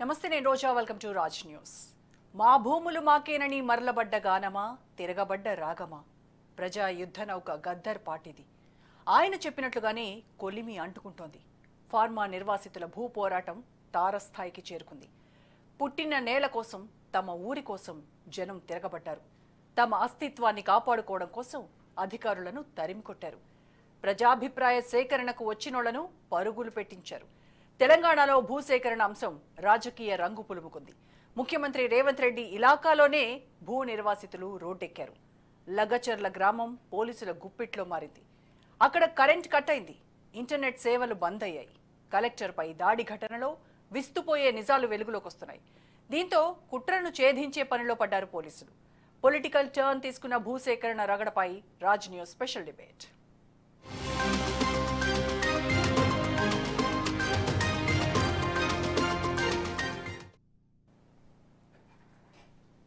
నమస్తే, నేను Roja. Welcome to Raj news. మా భూములు మాకేనని మరలబడ్డ గానమా, తిరగబడ్డ రాగమా, ప్రజా యుద్ధ నౌక గద్దర్ పాటిది. ఆయన చెప్పినట్లుగానే కొలిమి అంటుకుంటోంది. ఫార్మా నిర్వాసితుల భూ పోరాటం తారస్థాయికి చేరుకుంది. పుట్టిన నేల కోసం, తమ ఊరి కోసం జనం తిరగబడ్డారు. తమ అస్తిత్వాన్ని కాపాడుకోవడం కోసం అధికారులను తరిమికొట్టారు. ప్రజాభిప్రాయ సేకరణకు వచ్చినోళ్లను పరుగులు పెట్టించారు. తెలంగాణలో భూసేకరణ అంశం రాజకీయ రంగు పులుముకుంది. ముఖ్యమంత్రి రేవంత్ రెడ్డి ఇలాకాలోనే భూ నిర్వాసితులు రోడ్డెక్కారు. లగచర్ల గ్రామం పోలీసుల గుప్పిట్లో మారింది. అక్కడ కరెంట్ కట్ అయింది. ఇంటర్నెట్ సేవలు బంద్ అయ్యాయి. కలెక్టర్పై దాడి ఘటనలో విస్తుపోయే నిజాలు వెలుగులోకి వస్తున్నాయి. దీంతో కుట్రను ఛేదించే పనిలో పడ్డారు పోలీసులు. పొలిటికల్ టర్న్ తీసుకున్న భూసేకరణ రగడపై రాజ్ న్యూస్ స్పెషల్ డిబేట్.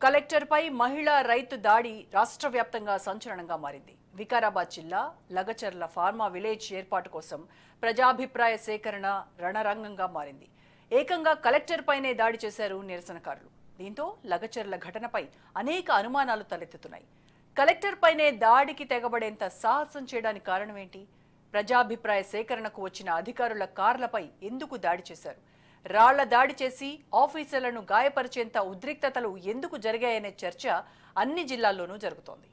కలెక్టర్పై మహిళా రైతు దాడి రాష్ట్ర వ్యాప్తంగా సంచలనంగా మారింది. వికారాబాద్ జిల్లా లగచర్ల ఫార్మా విలేజ్ ఏర్పాటు కోసం ప్రజాభిప్రాయ సేకరణ రణరంగంగా మారింది. ఏకంగా కలెక్టర్ పైనే దాడి చేశారు నిరసనకారులు. దీంతో లగచర్ల ఘటనపై అనేక అనుమానాలు తలెత్తుతున్నాయి. కలెక్టర్ పైనే దాడికి తెగబడేంత సాహసం చేయడానికి కారణమేంటి? ప్రజాభిప్రాయ సేకరణకు వచ్చిన అధికారుల కార్లపై ఎందుకు దాడి చేశారు? రాళ్ల దాడి చేసి ఆఫీసర్లను గాయపరిచేంత ఉద్రిక్తతలు ఎందుకు జరిగాయనే చర్చ అన్ని జిల్లాల్లోనూ జరుగుతోంది.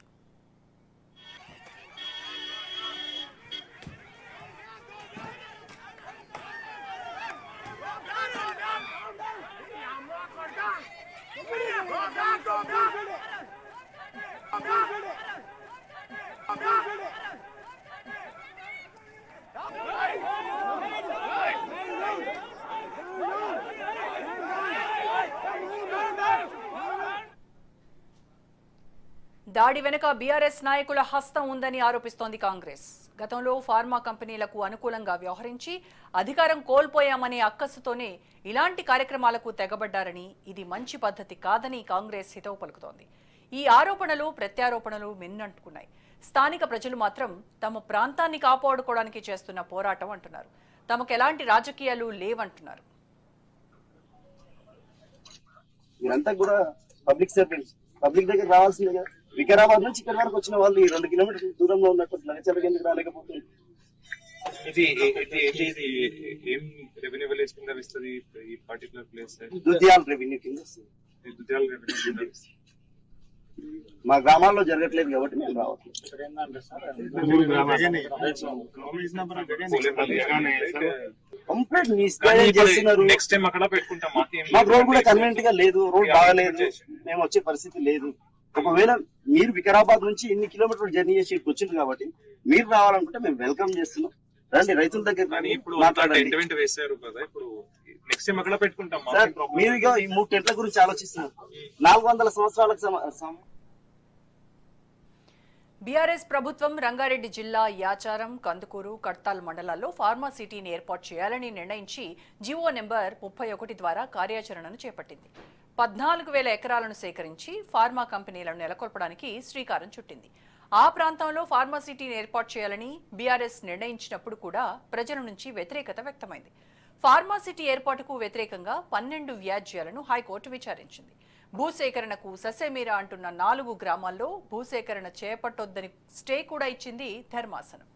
దాడి వెనుక బీఆర్ఎస్ నాయకుల హస్తం ఉందని ఆరోపిస్తోంది కాంగ్రెస్. గతంలో ఫార్మా కంపెనీలకు అనుకూలంగా వ్యవహరించి అధికారం కోల్పోయామనే అక్కసుతోనే ఇలాంటి కార్యక్రమాలకు తెగబడ్డారని, ఇది మంచి పద్ధతి కాదని కాంగ్రెస్ హితవు పలుకుతోంది. ఈ ఆరోపణలు ప్రత్యారోపణలు మిన్నంటుకున్నాయి. స్థానిక ప్రజలు మాత్రం తమ ప్రాంతాన్ని కాపాడుకోవడానికి చేస్తున్న పోరాటం అంటున్నారు. తమకు ఎలాంటి రాజకీయాలు లేవంటున్నారు. పబ్లిక్ దగ్గర రావాల్సిందే కదా. వికారాబాద్ నుంచి ఇక్కడ వరకు వచ్చిన వాళ్ళు ఈ 2 కిలోమీటర్ల దూరంలో ఉన్నట్టు లగచర్లకు ఎందుకు రాలేకపోతుంది? దుద్యాల రెవెన్యూ కింద మా గ్రామాల్లో జరగట్లేదు కాబట్టి మేము రావట్లేదు. మాకు రోడ్ కూడా కన్వీనియంట్ గా లేదు, రోడ్ బాగాలేదు, మేము వచ్చే పరిస్థితి లేదు. ఒకవేళ మీరు వికారాబాద్ నుంచి ఇన్ని కిలోమీటర్లు జర్నీ చేసి వచ్చింది కాబట్టి మీరు రావాలనుకుంటే మేము వెల్కమ్ చేస్తున్నాం. రండి, రైతుల దగ్గర మీరు ఈ 3 టెంట్ల గురించి ఆలోచిస్తున్నారు. 400 సంవత్సరాలకు బీఆర్ఎస్ ప్రభుత్వం రంగారెడ్డి జిల్లా యాచారం, కందుకూరు, కడ్తాల్ మండలాల్లో ఫార్మా సిటీని ఏర్పాటు చేయాలని నిర్ణయించి జీవో నెంబర్ 31 ద్వారా కార్యాచరణను చేపట్టింది. 14,000 ఎకరాలను సేకరించి ఫార్మా కంపెనీలను నెలకొల్పడానికి శ్రీకారం చుట్టింది. ఆ ప్రాంతంలో ఫార్మా సిటీని ఏర్పాటు చేయాలని బీఆర్ఎస్ నిర్ణయించినప్పుడు కూడా ప్రజల నుంచి వ్యతిరేకత వ్యక్తమైంది. ఫార్మా సిటీ ఏర్పాటుకు వ్యతిరేకంగా 12 వ్యాజ్యాలను హైకోర్టు విచారించింది. భూసేకరణకు ససేమీరా అంటున్న 4 గ్రామాల్లో భూసేకరణ చేపట్టొద్దని స్టే కూడా ఇచ్చింది ధర్మాసనం.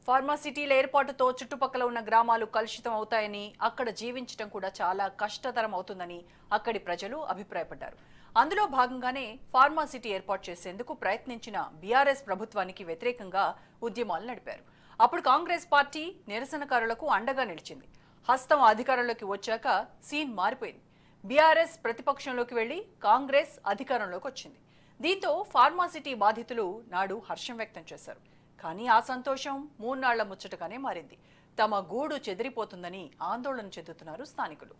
ఫార్మా సిటీల ఏర్పాటుతో చుట్టుపక్కల ఉన్న గ్రామాలు కలుషితం అవుతాయని, అక్కడ జీవించడం కూడా చాలా కష్టతరం అవుతుందని అక్కడి ప్రజలు అభిప్రాయపడ్డారు. అందులో భాగంగానే ఫార్మా సిటీ ఏర్పాటు చేసేందుకు ప్రయత్నించిన బీఆర్ఎస్ ప్రభుత్వానికి వ్యతిరేకంగా ఉద్యమాలు నడిపారు. అప్పుడు కాంగ్రెస్ పార్టీ నిరసనకారులకు అండగా నిలిచింది. హస్తం అధికారంలోకి వచ్చాక సీన్ మారిపోయింది. బీఆర్ఎస్ ప్రతిపక్షంలోకి వెళ్లి కాంగ్రెస్ అధికారంలోకి వచ్చింది. దీంతో ఫార్మా సిటీ బాధితులు నాడు హర్షం వ్యక్తం చేశారు. కానీ ఆ సంతోషం 3 నాళ్ల ముచ్చటగానే మారింది. తమ గూడు చెదిరిపోతుందని ఆందోళన చెందుతున్నారు స్థానికులు.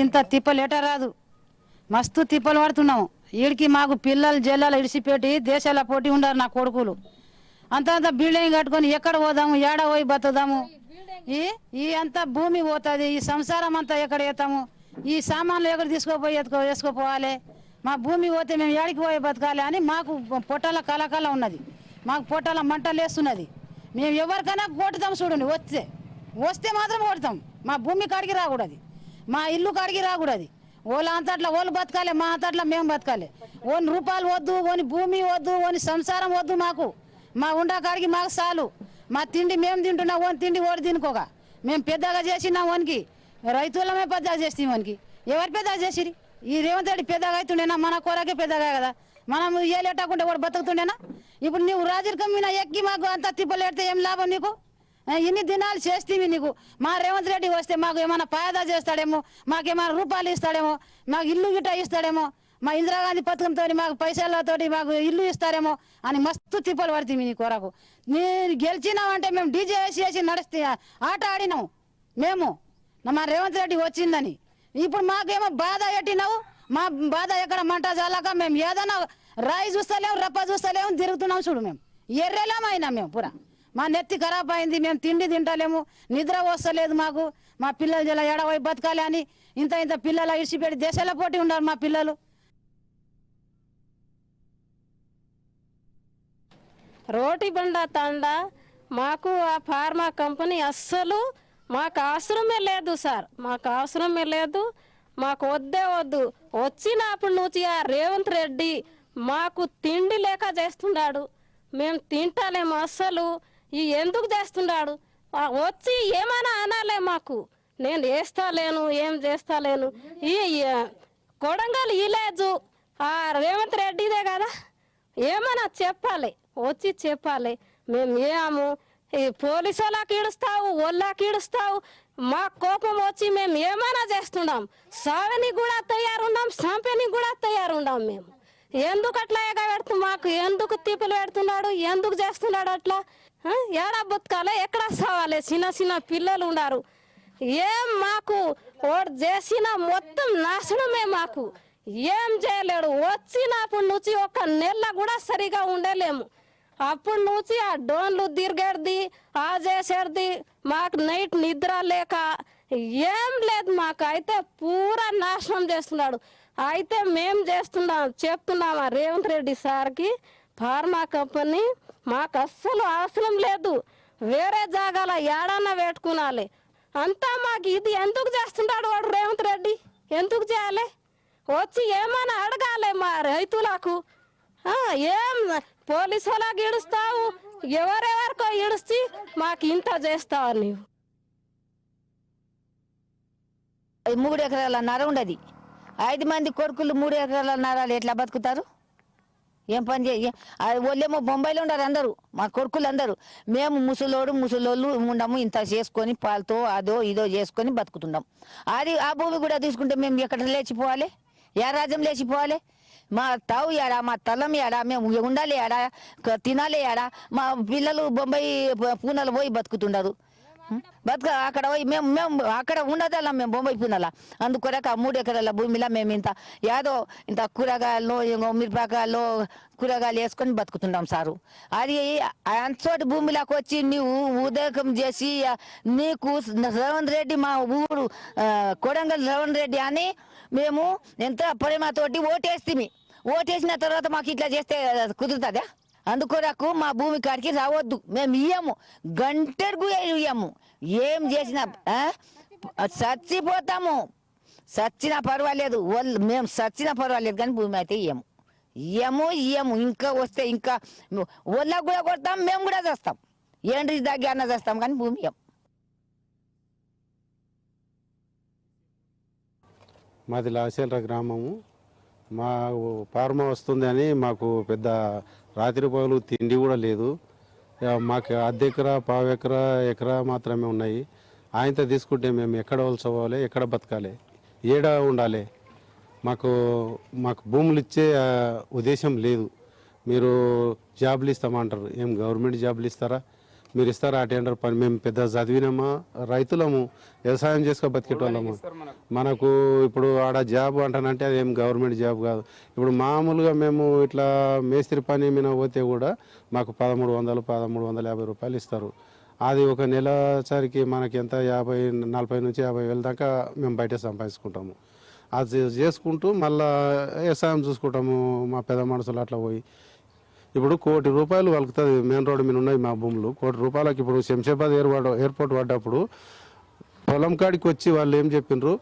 ఇంత తిప్పలేట రాదు, మస్తు తిప్పలు పడుతున్నాము. వీడికి మాకు పిల్లలు జల్లలు ఇడిచిపెట్టి దేశాల పోటీ ఉండారు నా కొడుకులు. అంత బిల్డింగ్ కట్టుకొని ఎక్కడ పోదాము, ఏడ పోయి బతుకుదాము? ఈ అంతా భూమి పోతుంది, ఈ సంసారం అంతా ఎక్కడ వేస్తాము? ఈ సామాన్లు ఎక్కడ తీసుకుపోయి వేసుకోపోవాలి? మా భూమి పోతే మేము ఏడికి పోయి బతకాలి అని మాకు పొట్టాల కలకల ఉన్నది, మాకు పొట్టాల మంటలు వేస్తున్నది. మేము ఎవరికైనా కొట్టుతాం చూడండి, వస్తే మాత్రం కొడతాం. మా భూమి కాడికి రాకూడదు, మా ఇల్లు కాడికి రాకూడదు. వాళ్ళ అంతట్లా వాళ్ళు బతకాలి, మా అంతట్లా మేము బతకాలి. ఓని రూపాయలు వద్దు, ఓని భూమి వద్దు, ఓని సంసారం వద్దు మాకు. మా ఉండా కాడికి మాకు చాలు. మా తిండి మేము తింటున్నాం, ఓని తిండి ఓడి తినుకోగా. మేము పెద్దగా చేసినాం ఓనికి, రైతులమే పెద్దగా చేస్తాం ఓనికి. ఎవరు పెద్దగా చేసిరి? ఈ రేవంత్ రెడ్డి పెద్దగా అవుతుండేనా? మన కూరకే పెద్దగా కదా, మనం ఏలేటకుంటే వాడు బతుకుతుండేనా? ఇప్పుడు నువ్వు రాజరికం మీద ఎక్కి మాకు అంత తిప్పలేడితే ఏం లాభం నీకు? ఇన్ని దినాలు చేస్తేవి నీకు. మా రేవంత్ రెడ్డి వస్తే మాకు ఏమైనా ఫాయదా చేస్తాడేమో, మాకేమైనా రూపాయలు ఇస్తాడేమో, మాకు ఇల్లు గిట్ట ఇస్తాడేమో, మా ఇందిరాగాంధీ పథకంతో మాకు పైసలతోటి మాకు ఇల్లు ఇస్తారేమో అని మస్తు తిప్పలు పడుతుంది నీ కొరకు. మీరు గెలిచినామంటే మేము డీజే వేసి నడిస్తే ఆట ఆడినాం మేము, మా రేవంత్ రెడ్డి వచ్చిందని. ఇప్పుడు మాకేమో బాధ పెట్టినావు. మా బాధ ఎక్కడ మంట చాలాక మేము ఏదైనా రాయి చూస్తలేము, రప్ప చూస్తలేము, తిరుగుతున్నాం చూడు. మేము ఎర్రెలేమైనా మేము పూరా. మా నెత్తి ఖరాబ్ అయింది, మేము తిండి తింటలేము, నిద్ర వస్తలేదు మాకు. మా పిల్లలు జల ఎడవై బతకాలి అని ఇంత పిల్లలు ఇడిచిపెట్టి దేశాల పోటీ ఉండాలి మా పిల్లలు. రోటి బండ తండ మాకు ఆ ఫార్మా కంపెనీ అస్సలు మాకు అవసరమే లేదు సార్, మాకు అవసరమే లేదు, మాకు వద్దే వద్దు. వచ్చినప్పటి నుంచి ఆ రేవంత్ రెడ్డి మాకు తిండి లేక చేస్తున్నాడు, మేము తింటలేము అస్సలు. ఎందుకు చేస్తున్నాడు? వచ్చి ఏమైనా అనాలే మాకు. నేను వేస్తాలేను, ఏం చేస్తాలేను. ఈ కొడంగల్ విలేజ్ ఆ రేవంత్ రెడ్డిదే కదా, ఏమైనా చెప్పాలి, వచ్చి చెప్పాలి. మేము ఏమో ఈ పోలీసు వాళ్ళకి ఇడుస్తావు, వాళ్ళకి ఇడుస్తావు. మా కోపం వచ్చి మేము ఏమైనా చేస్తున్నాం, సావని కూడా తయారున్నాం, చంపని కూడా తయారున్నాం. మేము ఎందుకు అట్లా ఎగబెడుతు, మాకు ఎందుకు తిప్పులు పెడుతున్నాడు, ఎందుకు చేస్తున్నాడు అట్లా? ఏడా బతకాలి, ఎక్కడ సావాలి? చిన్న చిన్న పిల్లలు ఉన్నారు. ఏం మాకు ఓడి చేసిన మొత్తం నాశనమే. మాకు ఏం చేయలేడు. వచ్చినప్పటి నుంచి ఒక నెల కూడా సరిగా ఉండలేము. అప్పటి నుంచి ఆ డోన్లు తిరిగేది, ఆ చేసేది, మాకు నైట్ నిద్ర లేక ఏం లేదు. మాకు అయితే పూరా నాశనం చేస్తున్నాడు. అయితే మేము చెప్తున్నాం ఆ రేవంత్ రెడ్డి సార్కి, ఫార్మా కంపెనీ మాకు అస్సలు అవసరం లేదు, వేరే జాగాల ఏడన్నా పెట్టుకునాలి అంతా. మాకు ఇది ఎందుకు చేస్తున్నాడు వాడు రేవంత్ రెడ్డి? ఎందుకు చేయాలి? వచ్చి ఏమైనా అడగాలి మా రైతులకు. ఏం పోలీసు వాళ్ళకి ఇడుస్తావు, ఎవరెవరికో ఇడిచి మాకు ఇంత చేస్తావు నీవు. 3 ఎకరాల నర ఉండదు. 5 మంది కొడుకులు 3 ఎకరాల నరాలు ఎట్లా బతుకుతారు? ఏం పని చేయ? వాళ్ళేమో బొంబాయిలో ఉండరు అందరూ, మా కొడుకులు అందరూ. మేము ముసలోళ్ళు ఉండము, ఇంత చేసుకొని పాలతో అదో ఇదో చేసుకొని బతుకుతున్నాం. ఆ భూమి కూడా తీసుకుంటే మేము ఎక్కడ లేచిపోవాలి? ఏ రాజ్యం లేచిపోవాలి? మా తావు ఏడా, మా తలం ఏడా, మేము ఉండాలి ఏడా, తినాలి ఏడా? మా పిల్లలు బొంబాయి పూనలు పోయి బతుకుతుండరు. అక్కడ పోయి మేము అక్కడ ఉండదల్లా, మేము బొంబాయి పూనలా. అందుకొరక 3 ఎకరాల భూమిలో మేము ఇంత కూరగాయలు, మిరపకాయలు, కూరగాయలు వేసుకొని బతుకుతున్నాం సారు. అది అంతటి భూమిలోకి వచ్చి నీవు ఉదయం చేసి నీకు రేవంత్ రెడ్డి, మా ఊరు కొడంగల్ రేవంత్ రెడ్డి అని మేము ఎంత ప్రేమతోటి ఓటేసిన తర్వాత మాకు ఇట్లా చేస్తే కుదురుతుందా? అందుకొరకు మా భూమి కాడికి రావద్దు, మేము ఇయ్యము, గంటకు ఇయ్యము. ఏం చేసినా చచ్చిపోతాము, చచ్చినా పర్వాలేదు, మేము చచ్చినా పర్వాలేదు, కానీ భూమి అయితే ఇయ్యము. ఇంకా వస్తే ఇంకా వాళ్ళకు కూడా కొడతాం, మేము కూడా చేస్తాం, ఏంటి దగ్గర చేస్తాం, కానీ భూమి ఇయ్యం. మాది లాసేల గ్రామము. మా ఫార్మా వస్తుంది అని మాకు పెద్ద రాత్రి పగలు తిండి కూడా లేదు. మాకు అర్ధ ఎకరా, పావు ఎకరా, ఎకరా మాత్రమే ఉన్నాయి. ఆయనతో తీసుకుంటే మేము ఎక్కడ వలసపోవాలి, ఎక్కడ బతకాలి, ఏడ ఉండాలి? మాకు భూములు ఇచ్చే ఉద్దేశం లేదు. మీరు జాబులు ఇస్తామంటారు, ఏం గవర్నమెంట్ జాబులు ఇస్తారా? మీరు ఇస్తారా ఆ టెండర్ పని? మేము పెద్ద చదివినామా, రైతులము, వ్యవసాయం చేసుకో బతికేటోళ్ళము. మనకు ఇప్పుడు ఆడ జాబ్ అంటానంటే అది ఏం గవర్నమెంట్ జాబ్ కాదు. ఇప్పుడు మామూలుగా మేము ఇట్లా మేస్త్రి పని మీద పోతే కూడా మాకు 1300, 1350 రూపాయలు ఇస్తారు. అది ఒక నెలసరికి మనకి ఎంత 40 నుంచి 50 వేల దాకా మేము బయట సంపాదించుకుంటాము. అది చేసుకుంటూ మళ్ళా వ్యవసాయం చూసుకుంటాము. మా పెద్ద మనుషులు అట్లా పోయి ఇప్పుడు 1 కోటి రూపాయలు వలుకుతుంది. మెయిన్ రోడ్డు మీద ఉన్నాయి మా భూములు. 1 కోటి రూపాయలకి ఇప్పుడు శంషాబాద్ ఎయిర్పోర్ట్ పడ్డప్పుడు పొలం కాడికి వచ్చి వాళ్ళు ఏం చెప్పిండ్రు,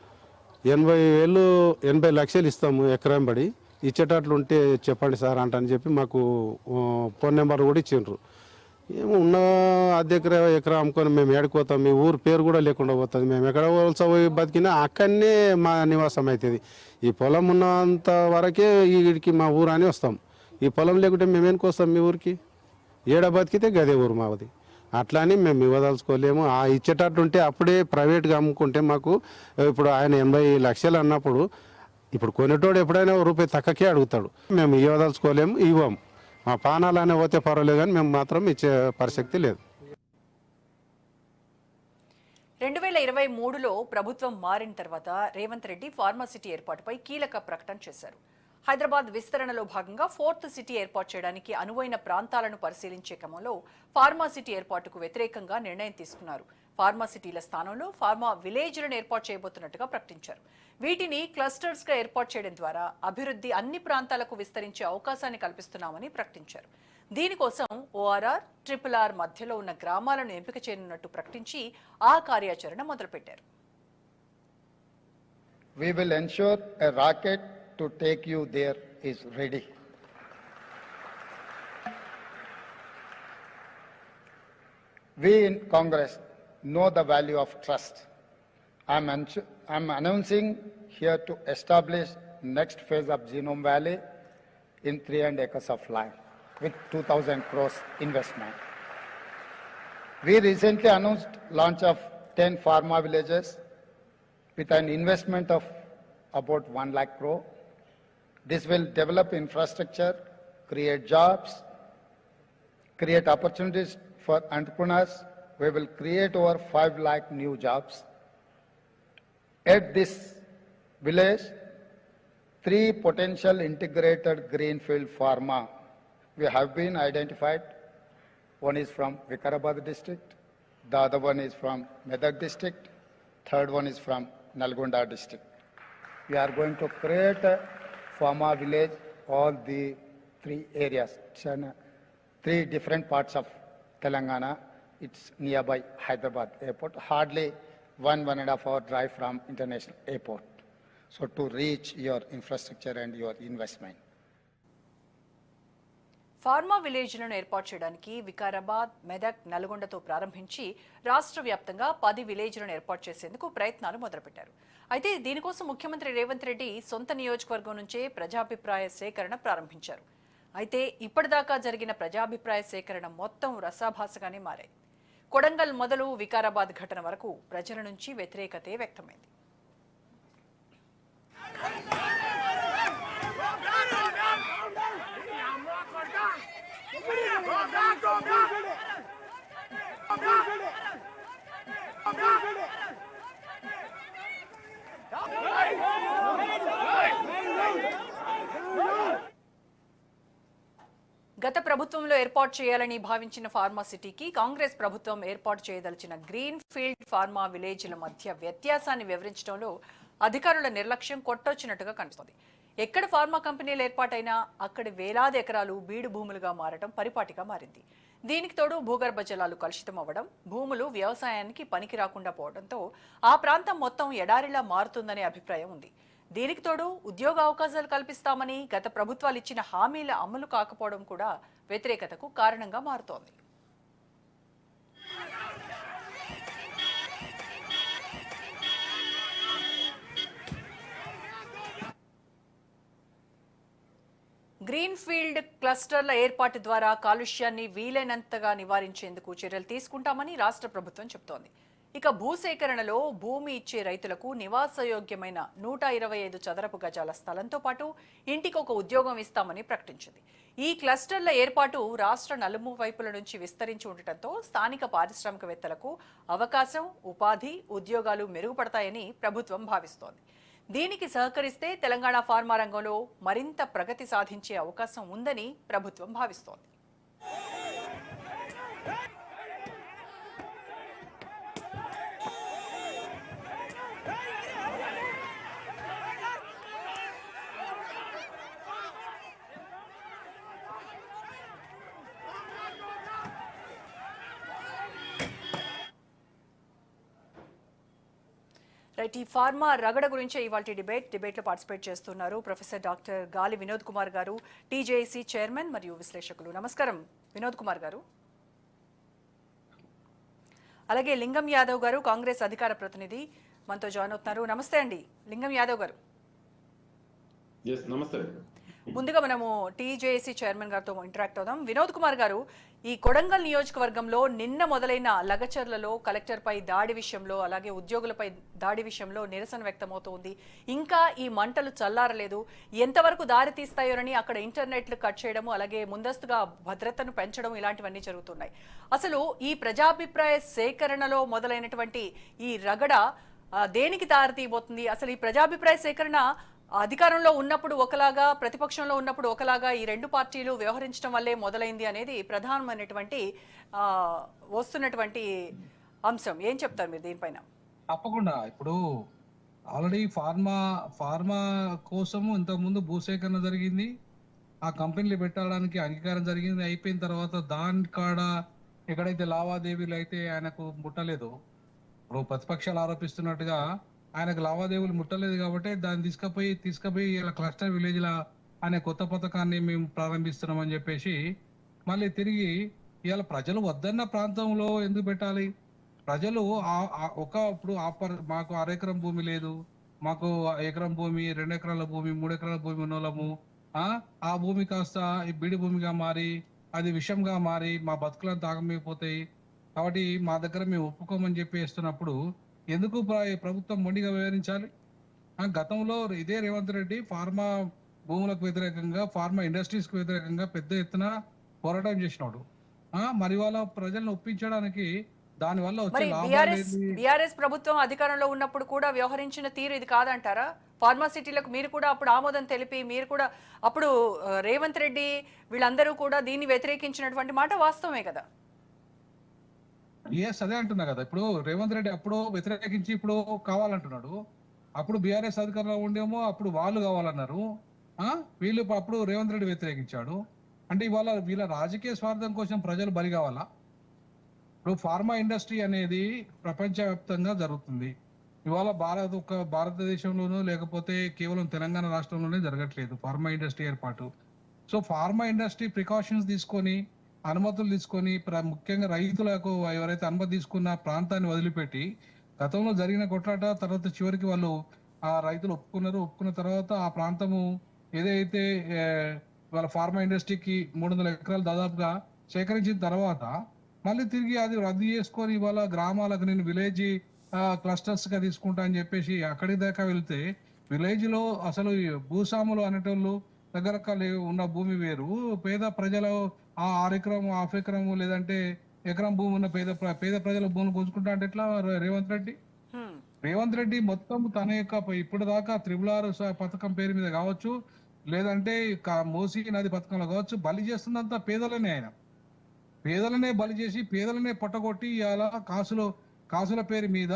80 లక్షలు ఇస్తాము ఎకరం పడి, ఇచ్చేటట్లు ఉంటే చెప్పండి సార్ అంటని చెప్పి మాకు ఫోన్ నెంబర్ కూడా ఇచ్చిండ్రు. ఏమో ఉన్న అద్దె ఎకరా అమ్ముకొని మేము ఏడుకోతాం, మీ ఊరు పేరు కూడా లేకుండా పోతుంది. మేము ఎక్కడ వలస పోయి బతికినా అక్కడనే మా నివాసం అవుతుంది. ఈ పొలం ఉన్నంత వరకే వీడికి మా ఊరు అని వస్తాం. ఈ పొలం లేకుంటే మేము ఎందుకు వస్తాం మీ ఊరికి? ఏడ బతికితే గదే ఊరు మాది. అట్లా అని మేము ఇవ్వదలుచుకోలేము. ఆ ఇచ్చేటట్టుంటే అప్పుడే ప్రైవేట్గా అమ్ముకుంటే మాకు ఇప్పుడు ఆయన 80 లక్షలు అన్నప్పుడు ఇప్పుడు కొనేటోడు ఎప్పుడైనా రూపాయి తక్కువకే అడుగుతాడు. మేము ఇవ్వదలుచుకోలేము, ఇవ్వము. మా పానాలనే పోతే పర్వాలేదు కానీ మేము మాత్రం ఇచ్చే పరిస్థితి లేదు. 2023లో ప్రభుత్వం మారిన తర్వాత రేవంత్ రెడ్డి ఫార్మాసిటీ ఏర్పాటుపై కీలక ప్రకటన చేశారు. హైదరాబాద్ విస్తరణలో భాగంగా 4th సిటీ ఏర్పాటు చేయడానికి అనువైన ప్రాంతాలను పరిశీలించే క్రమంలో ఫార్మాసిటీ ఏర్పాటుకు వ్యతిరేకంగా నిర్ణయం తీసుకున్నారు. ఫార్మాసిటీల స్థానంలో ఫార్మా విలేజ్లను ఏర్పాటు చేయబోతున్నట్టుగా ప్రకటించారు. వీటిని క్లస్టర్స్ గా ఏర్పాటు చేయడం ద్వారా అభివృద్ధి అన్ని ప్రాంతాలకు విస్తరించే అవకాశాన్ని కల్పిస్తున్నామని ప్రకటించారు. దీనికోసం ORR, RRR మధ్యలో ఉన్న గ్రామాలను ఎంపిక చేయనున్నట్టు ప్రకటించి ఆ కార్యాచరణ మొదలుపెట్టారు. We will ensure a rocket to take you there is ready. We in Congress know the value of trust. I'm announcing here to establish next phase of Genome Valley in 300 acres of land with 2,000 crores investment. We recently announced launch of 10 pharma villages with an investment of about 1 lakh crore. This will develop infrastructure, create jobs, create opportunities for entrepreneurs. We will create over 5 lakh new jobs. At this village, 3 potential integrated greenfield pharma we have been identified. One is from Vikarabad district, the other one is from Medak district, third one is from Nalgonda district. We are going to create a pharma village, all the 3 areas, 3 different parts of Telangana. It's nearby Hyderabad airport, hardly 1.5 hour drive from international airport. So to reach your infrastructure and your investment. Pharma విలేజ్లను ఏర్పాటు చేయడానికి వికారాబాద్, మెదక్, నల్గొండతో ప్రారంభించి రాష్ట్ర వ్యాప్తంగా 10 విలేజ్లను ఏర్పాటు చేసేందుకు ప్రయత్నాలు మొదలుపెట్టారు. అయితే దీనికోసం ముఖ్యమంత్రి రేవంత్ రెడ్డి సొంత నియోజకవర్గం నుంచే ప్రజాభిప్రాయ సేకరణ ప్రారంభించారు. అయితే ఇప్పటిదాకా జరిగిన ప్రజాభిప్రాయ సేకరణ మొత్తం రసాభాసగానే మారాయి. కొడంగల్ మొదలు వికారాబాద్ ఘటన వరకు ప్రజల నుంచి వ్యతిరేకతే వ్యక్తమైంది. గత ప్రభుత్వంలో ఏర్పాటు చేయాలని భావించిన ఫార్మా సిటీకి కాంగ్రెస్ ప్రభుత్వం ఏర్పాటు చేయదలిచిన గ్రీన్ ఫీల్డ్ ఫార్మా విలేజ్ల మధ్య వ్యత్యాసాన్ని వివరించడంలో అధికారుల నిర్లక్ష్యం కొట్టొచ్చినట్టుగా కనిపిస్తోంది. ఎక్కడ ఫార్మా కంపెనీలు ఏర్పాటైనా అక్కడి వేలాది ఎకరాలు బీడు భూములుగా మారడం పరిపాటిగా మారింది. దీనికి తోడు భూగర్భ జలాలు కలుషితం అవ్వడం, భూములు వ్యవసాయానికి పనికి రాకుండా పోవడంతో ఆ ప్రాంతం మొత్తం ఎడారిలా మారుతుందనే అభిప్రాయం ఉంది. దీనికి తోడు ఉద్యోగ అవకాశాలు కల్పిస్తామని గత ప్రభుత్వాలు ఇచ్చిన హామీల అమలు కాకపోవడం కూడా వ్యతిరేకతకు కారణంగా మారుతోంది. గ్రీన్ ఫీల్డ్ క్లస్టర్ల ఏర్పాటు ద్వారా కాలుష్యాన్ని వీలైనంతగా నివారించేందుకు చర్యలు తీసుకుంటామని రాష్ట్ర ప్రభుత్వం చెబుతోంది. ఇక భూసేకరణలో భూమి ఇచ్చే రైతులకు నివాసయోగ్యమైన 125 చదరపు గజాల స్థలంతో పాటు ఇంటికి ఒక ఉద్యోగం ఇస్తామని ప్రకటించింది. ఈ క్లస్టర్ల ఏర్పాటు రాష్ట్ర నలుమూవైపుల నుంచి విస్తరించి ఉండటంతో స్థానిక పారిశ్రామికవేత్తలకు అవకాశం, ఉపాధి, ఉద్యోగాలు మెరుగుపడతాయని ప్రభుత్వం భావిస్తోంది. దీనికి సహకరిస్తే తెలంగాణ ఫార్మా రంగంలో మరింత ప్రగతి సాధించే అవకాశం ఉందని ప్రభుత్వం భావిస్తోంది. రైట్, ఈ ఫార్మా రగడ గురించే ఇవాళ డిబేట్లో పార్టిసిపేట్ చేస్తున్నారు ప్రొఫెసర్ డాక్టర్ గాలి వినోద్ కుమార్ గారు, టీజేఏసీ చైర్మన్ మరియు విశ్లేషకులు. నమస్కారం వినోద్ కుమార్ గారు. అలాగే లింగం యాదవ్ గారు, కాంగ్రెస్ అధికార ప్రతినిధి మనతో జాయిన్ అవుతున్నారు. నమస్తే అండి లింగం యాదవ్ గారు. నమస్తే. ముందుగా మనము టీజేఏసీ చైర్మన్ గారితో ఇంటరాక్ట్ అవుదాం. వినోద్ కుమార్ గారు, ఈ కొడంగల్ నియోజకవర్గంలో నిన్న మొదలైన లగచర్లలో కలెక్టర్పై దాడి విషయంలో, అలాగే ఉద్యోగులపై దాడి విషయంలో నిరసన వ్యక్తమవుతోంది. ఇంకా ఈ మంటలు చల్లారలేదు. ఎంతవరకు దారి తీస్తాయోనని అక్కడ ఇంటర్నెట్లు కట్ చేయడము, అలాగే ముందస్తుగా భద్రతను పెంచడం ఇలాంటివన్నీ జరుగుతున్నాయి. అసలు ఈ ప్రజాభిప్రాయ సేకరణలో మొదలైనటువంటి ఈ రగడ దేనికి దారి తీయబోతుంది? అసలు ఈ ప్రజాభిప్రాయ సేకరణ అధికారంలో ఉన్నప్పుడు ఒకలాగా, ప్రతిపక్షంలో ఉన్నప్పుడు ఒకలాగా ఈ రెండు పార్టీలు వ్యవహరించడం వల్లే మొదలైంది అనేది ప్రధానమైనటువంటి వస్తున్నటువంటి అంశం. ఏం చెప్తారు మీరు దీనిపైన? తప్పకుండా. ఇప్పుడు ఆల్రెడీ ఫార్మా కోసము ఇంతకుముందు భూసేకరణ జరిగింది, ఆ కంపెనీలు పెట్టడానికి అంగీకారం జరిగింది. అయిపోయిన తర్వాత దాని కాడ ఎక్కడైతే లావాదేవీలు అయితే ఆయనకు ముట్టలేదు, ఇప్పుడు ప్రతిపక్షాలు ఆరోపిస్తున్నట్టుగా ఆయనకు లావాదేవీలు ముట్టలేదు కాబట్టి దాన్ని తీసుకుపోయి ఇలా క్లస్టర్ విలేజ్ లా అనే కొత్త పథకాన్ని మేము ప్రారంభిస్తున్నామని చెప్పేసి మళ్ళీ తిరిగి ఇవాళ ప్రజలు వద్దన్న ప్రాంతంలో ఎందుకు పెట్టాలి? ప్రజలు ఇప్పుడు మాకు అరెకరం భూమి లేదు, మాకు ఎకరం భూమి, 2 ఎకరాల భూమి, 3 ఎకరాల భూమి ఉన్నోళ్ళము, ఆ భూమి కాస్త బీడి భూమిగా మారి అది విషంగా మారి మా బతుకులను తాగమైపోతాయి కాబట్టి మా దగ్గర మేము ఒప్పుకోమని చెప్పి వేస్తున్నప్పుడు ఎందుకు ప్రభుత్వం మొండిగా వ్యవహరించాలి? గతంలో ఇదే రేవంత్ రెడ్డి ఫార్మా భూములకు వ్యతిరేకంగా, ఫార్మా ఇండస్ట్రీస్ కు వ్యతిరేకంగా పెద్ద ఎత్తున పోరాటం చేసినాడు. మరి వాళ్ళ ప్రజలను ఒప్పించడానికి దానివల్ల వచ్చే బీఆర్ఎస్ ప్రభుత్వం అధికారంలో ఉన్నప్పుడు కూడా వ్యవహరించిన తీరు ఇది కాదంటారా? ఫార్మాసిటీలకు మీరు కూడా అప్పుడు ఆమోదం తెలిపి, మీరు కూడా అప్పుడు రేవంత్ రెడ్డి వీళ్ళందరూ కూడా దీన్ని వ్యతిరేకించినటువంటి మాట వాస్తవమే కదా? అదే అంటున్నా కదా. ఇప్పుడు రేవంత్ రెడ్డి అప్పుడు వ్యతిరేకించి ఇప్పుడు కావాలంటున్నాడు. అప్పుడు బీఆర్ఎస్ అధికారంలో ఉండేమో అప్పుడు వాళ్ళు కావాలన్నారు, వీళ్ళు అప్పుడు రేవంత్ రెడ్డి వ్యతిరేకించాడు. అంటే ఇవాళ వీళ్ళ రాజకీయ స్వార్థం కోసం ప్రజలు బలి కావాలా? ఇప్పుడు ఫార్మా ఇండస్ట్రీ అనేది ప్రపంచవ్యాప్తంగా జరుగుతుంది. ఇవాళ భారతదేశంలోనూ లేకపోతే కేవలం తెలంగాణ రాష్ట్రంలోనే జరగట్లేదు ఫార్మా ఇండస్ట్రీ ఏర్పాటు. సో ఫార్మా ఇండస్ట్రీ ప్రికాషన్స్ తీసుకొని, అనుమతులు తీసుకొని, ముఖ్యంగా రైతులకు ఎవరైతే అనుమతి తీసుకున్న ప్రాంతాన్ని వదిలిపెట్టి గతంలో జరిగిన కొట్లాట తర్వాత చివరికి వాళ్ళు ఆ రైతులు ఒప్పుకున్న తర్వాత ఆ ప్రాంతము ఏదైతే వాళ్ళ ఫార్మా ఇండస్ట్రీకి 300 ఎకరాలు దాదాపుగా సేకరించిన తర్వాత మళ్ళీ తిరిగి అది రద్దు చేసుకొని ఇవాళ గ్రామాలకు నేను విలేజ్ క్లస్టర్స్ గా తీసుకుంటా అని చెప్పేసి అక్కడి దాకా వెళ్తే విలేజ్ లో అసలు భూస్వాములు అనేటోళ్ళు దగ్గర ఉన్న భూమి వేరు, పేద ప్రజలు 6 ఎకరం, 1/2 ఎకరం లేదంటే ఎకరం భూమి ఉన్న పేద ప్రజల భూములు గుంజుకుంటా అంటే ఎట్లా? రేవంత్ రెడ్డి మొత్తం తన యొక్క ఇప్పుడు దాకా 666 పథకం పేరు మీద కావచ్చు, లేదంటే మూసీ నది పథకంలో కావచ్చు, బలి చేస్తున్నంత పేదలనే. ఆయన పేదలనే బలి చేసి పేదలనే పట్టగొట్టి ఇవాళ కాసుల పేరు మీద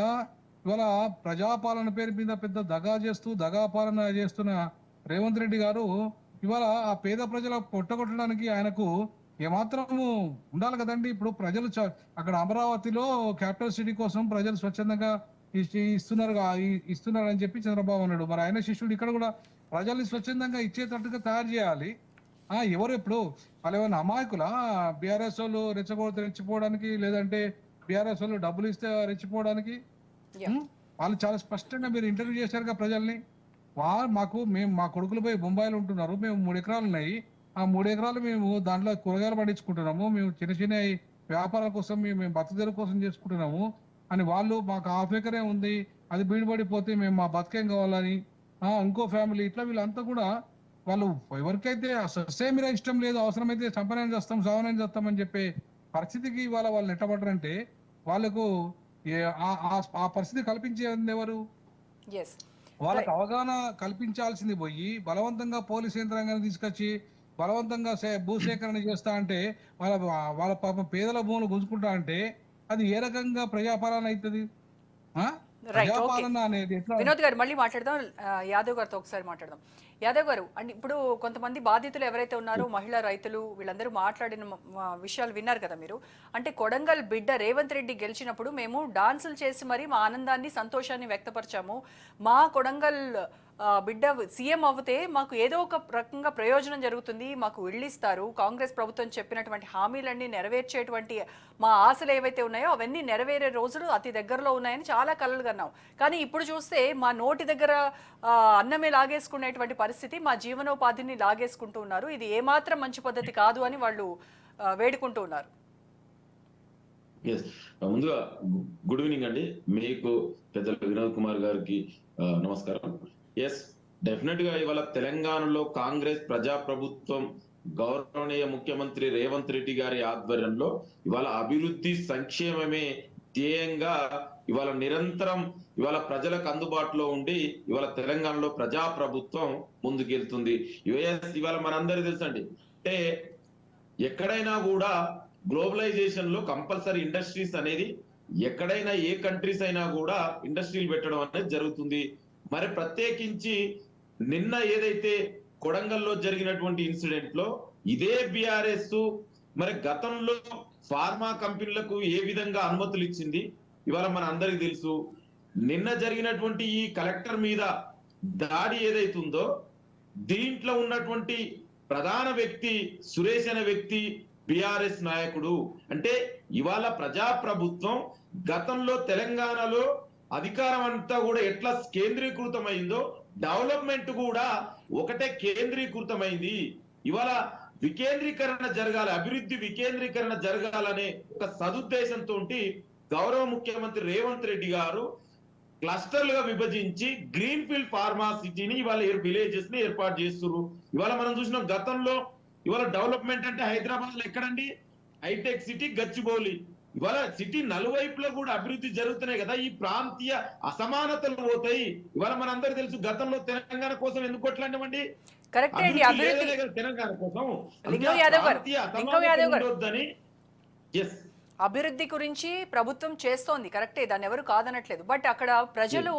ఇవాళ ప్రజాపాలన పేరు మీద పెద్ద దగా పాలన చేస్తున్న రేవంత్ రెడ్డి గారు ఇవాళ ఆ పేద ప్రజల పొట్టగొట్టడానికి ఆయనకు ఏమాత్రము ఉండాలి కదండి. ఇప్పుడు ప్రజలు అక్కడ అమరావతిలో క్యాపిటల్ సిటీ కోసం ప్రజలు స్వచ్ఛందంగా ఇస్తున్నారు అని చెప్పి చంద్రబాబు అన్నాడు. మరి ఆయన శిష్యుడు ఇక్కడ కూడా ప్రజల్ని స్వచ్ఛందంగా ఇచ్చేటట్టుగా తయారు చేయాలి. ఎవరు ఇప్పుడు వాళ్ళు ఏమైనా అమాయకుల? బీఆర్ఎస్ వాళ్ళు రెచ్చిపోవడానికి, లేదంటే బీఆర్ఎస్ వాళ్ళు డబ్బులు ఇస్తే రెచ్చిపోవడానికి? వాళ్ళు చాలా స్పష్టంగా మీరు ఇంటర్వ్యూ చేశారుగా ప్రజల్ని. మేము మా కొడుకులు పోయి బొంబాయిలో ఉంటున్నారు, మేము 3 ఎకరాలు ఉన్నాయి, ఆ 3 ఎకరాలు మేము దాంట్లో కూరగాయలు పండించుకుంటున్నాము, మేము చిన్న వ్యాపారాల కోసం మేము బతుకుదెరువు కోసం చేసుకుంటున్నాము, అని వాళ్ళు మాకు హాఫ్ ఎకరే ఉంది, అది బీడుబడిపోతే మేము మా బతికేం కావాలని ఇంకో ఫ్యామిలీ ఇట్లా వీళ్ళంతా కూడా వాళ్ళు ఎవరికైతే సేమిరా ఇష్టం లేదు, అవసరమైతే చంపనైనా చేస్తాం సవనైనా చేస్తామని చెప్పే పరిస్థితికి ఇవాళ వాళ్ళు నెట్టబడరంటే వాళ్ళకు ఆ పరిస్థితి కల్పించేది ఎవరు? ఎస్ వాళ్ళకి అవగాహన కల్పించాల్సింది పోయి బలవంతంగా పోలీస్ యంత్రాంగాన్ని తీసుకొచ్చి బలవంతంగా భూసేకరణ చేస్తా అంటే వాళ్ళ పాపం పేదల భూములు గుంజుకుంటా అంటే అది ఏ రకంగా ప్రజాపాలన అవుతుంది? ప్రజాపాలన అనేది ఎట్లా? వినోద్ గారు మళ్ళీ మాట్లాడదాం, యాదవ్ గారితో ఒకసారి మాట్లాడదాం. యాదవ్ గారు, అంటే ఇప్పుడు కొంతమంది బాధితులు ఎవరైతే ఉన్నారో మహిళా రైతులు వీళ్ళందరూ మాట్లాడిన విషయాలు విన్నారు కదా మీరు. అంటే కొడంగల్ బిడ్డ రేవంత్ రెడ్డి గెలిచినప్పుడు మేము డాన్సులు చేసి మరి మా ఆనందాన్ని సంతోషాన్ని వ్యక్తపరిచాము. మా కొడంగల్ బిడ్డ సీఎం అవుతే మాకు ఏదో ఒక రకంగా ప్రయోజనం జరుగుతుంది, మాకు ఇళ్ళు ఇస్తారు, కాంగ్రెస్ ప్రభుత్వం చెప్పినటువంటి హామీలన్నీ నెరవేర్చేటువంటి మా ఆశలు ఏవైతే ఉన్నాయో అవన్నీ నెరవేరే రోజులు అతి దగ్గరలో ఉన్నాయని చాలా కలలు కన్నాం. కానీ ఇప్పుడు చూస్తే మా నోటి దగ్గర అన్నమే లాగేసుకునేటువంటి పరిస్థితి, మా జీవనోపాధిని లాగేసుకుంటూ ఉన్నారు. ఇది ఏమాత్రం మంచి పద్ధతి కాదు అని వాళ్ళు వేడుకుంటూ ఉన్నారు. ముందుగా గుడ్ ఈవినింగ్ అండి, మీకు పెద్దలు వినోద్ కుమార్ గారికి నమస్కారం. ఎస్, డెఫినెట్ గా ఇవాళ తెలంగాణలో కాంగ్రెస్ ప్రజాప్రభుత్వం గౌరవనీయ ముఖ్యమంత్రి రేవంత్ రెడ్డి గారి ఆధ్వర్యంలో ఇవాళ అభివృద్ధి సంక్షేమమే ధ్యేయంగా ఇవాళ నిరంతరం ఇవాళ ప్రజలకు అందుబాటులో ఉండి ఇవాళ తెలంగాణలో ప్రజాప్రభుత్వం ముందుకెళ్తుంది. ఇవాళ మనందరికీ తెలుసండి, అంటే ఎక్కడైనా కూడా గ్లోబలైజేషన్ లో కంపల్సరీ ఇండస్ట్రీస్ అనేది ఎక్కడైనా ఏ కంట్రీస్ అయినా కూడా ఇండస్ట్రీలు పెట్టడం అనేది జరుగుతుంది. మరి ప్రత్యేకించి నిన్న ఏదైతే కొడంగల్లో జరిగినటువంటి ఇన్సిడెంట్ లో ఇదే బిఆర్ఎస్ మరి గతంలో ఫార్మా కంపెనీలకు ఏ విధంగా అనుమతులు ఇచ్చింది ఇవాళ మన అందరికి తెలుసు. నిన్న జరిగినటువంటి ఈ కలెక్టర్ మీద దాడి ఏదైతుందో దీంట్లో ఉన్నటువంటి ప్రధాన వ్యక్తి సురేష్ అనే వ్యక్తి బిఆర్ఎస్ నాయకుడు. అంటే ఇవాళ ప్రజాప్రభుత్వం గతంలో తెలంగాణలో అధికారం అంతా కూడా ఎట్లా కేంద్రీకృతమైందో డెవలప్మెంట్ కూడా ఒకటే కేంద్రీకృతమైంది. ఇవాళ వికేంద్రీకరణ జరగాలి, అభివృద్ధి వికేంద్రీకరణ జరగాలనే ఒక సదుద్దేశంతో గౌరవ ముఖ్యమంత్రి రేవంత్ రెడ్డి గారు క్లస్టర్లుగా విభజించి గ్రీన్ ఫీల్డ్ ఫార్మా సిటీని ఇవాళ విలేజెస్ ని ఏర్పాటు చేస్తున్నారు. ఇవాళ మనం చూసినాం గతంలో ఇవాళ డెవలప్మెంట్ అంటే హైదరాబాద్ లో ఎక్కడండి, హైటెక్ సిటీ గచ్చిబౌలి. ఇవాళ సిటీ నలువైపులో కూడా అభివృద్ధి జరుగుతున్నాయి కదా, ఈ ప్రాంతీయ అసమానతలు పోతాయి. ఇవాళ మనందరికీ తెలుసు గతంలో తెలంగాణ కోసం ఎందుకు కొట్లాడినామండి, తెలంగాణ కోసం ఉండొద్దని. అభివృద్ధి గురించి ప్రభుత్వం చేస్తోంది కరెక్టే, దాన్ని ఎవరు కాదనట్లేదు. బట్ అక్కడ ప్రజలు